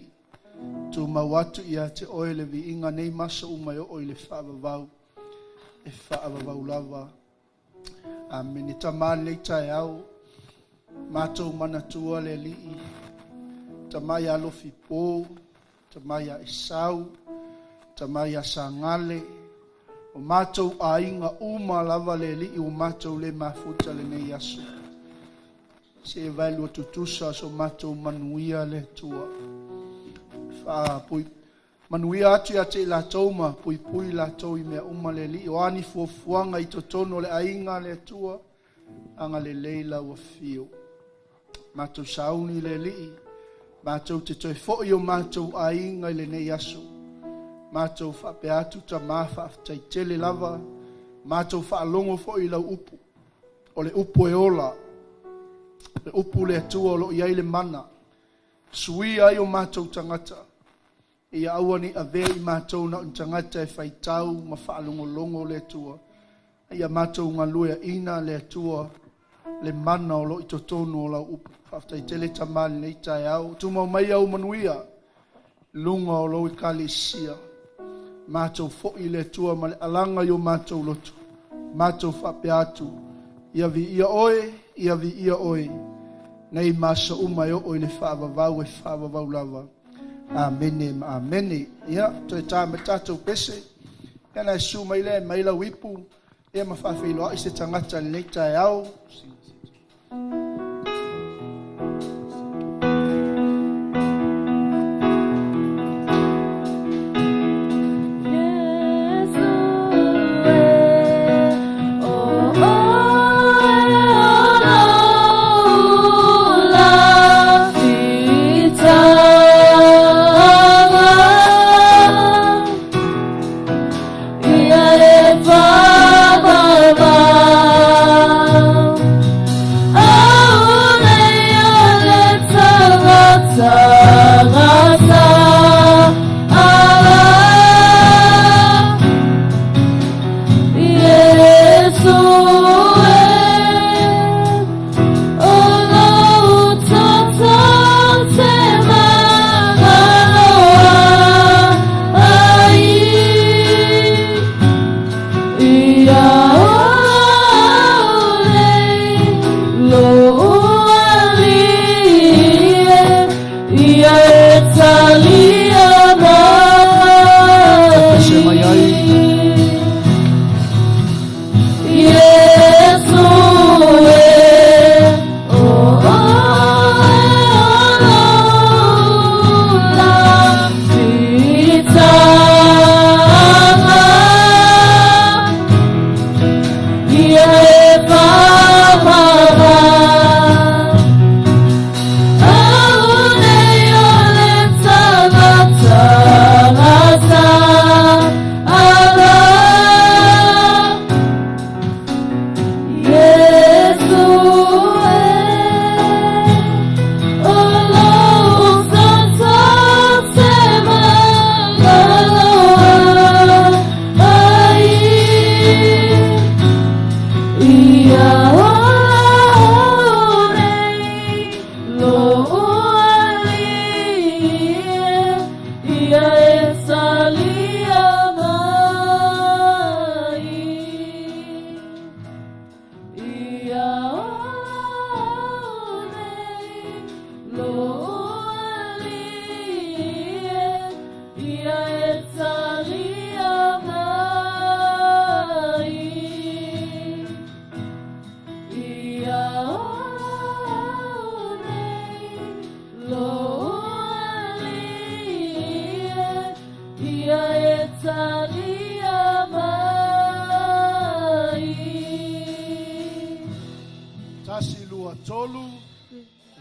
[SPEAKER 4] Tu mawatu ia te oele vi inga nei masa umai o oile whaavavau. E whaavavau lava. Amen. E tamāne nei tai au. Mātou manatua le lii. Tamai alofi pō. Tamai a esau. Tamai a sangale. O mātou a inga uma lava le lii. O mātou le mafuta le nei asu. Se e vailu o tutusa so mātou manuia le tua. Pui manuia atu ia te la tauma pui la tau I mea uma le li o ani fuafuanga I totono le ainga le tua anga le leila ua fio mātou sauni le li mātou te toi fo'i o mātou ainga I le nei asu mātou whape atu ta mawha aftai tele lava mātou whaalongo fo'i lau upu o le upu e ola le upu le atua o lo iai le mana sui ai o mātou tangata Ia aua ni ave I mātou na untangata e whaitau ma whaalongolongo le tua. Ia mātou ngā luea ina le tua le mana o lo I totonu o lau upu. Whaftai tele tamani nei tai au. Tumau mai au manuia. Lunga o lo I kalisia. Mātou fo'i le tua ma le alanga I o mātou lotu. Mātou whape atu. Ia vi ia oe. Nei masa umai o oe le whaavavau e whaavavau lava. Amen, amen. Ya, toi tāma tātou pese. Kana e su mai le, mai la wipu. E ma whawhiloa I se tangata nei tai au.
[SPEAKER 3] Oh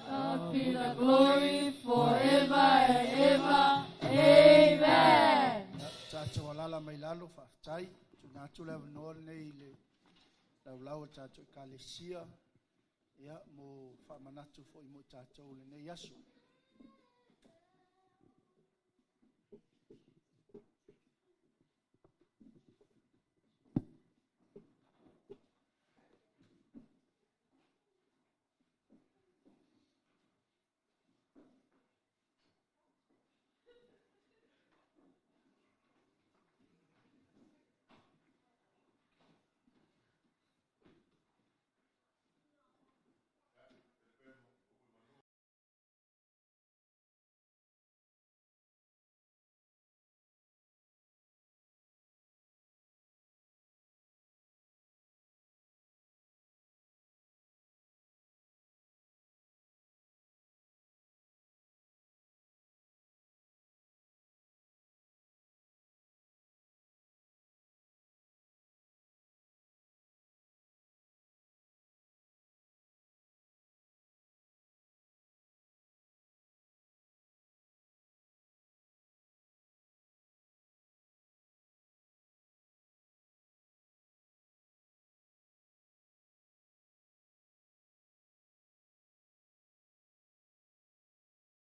[SPEAKER 3] God be the glory forever and ever. Amen.
[SPEAKER 4] Tātou alala mai lalo whaatai. Tūnātu leo noa nei le laulau tātou kalesia. Ia mo whamanatu fo i mo tātou le nei asu.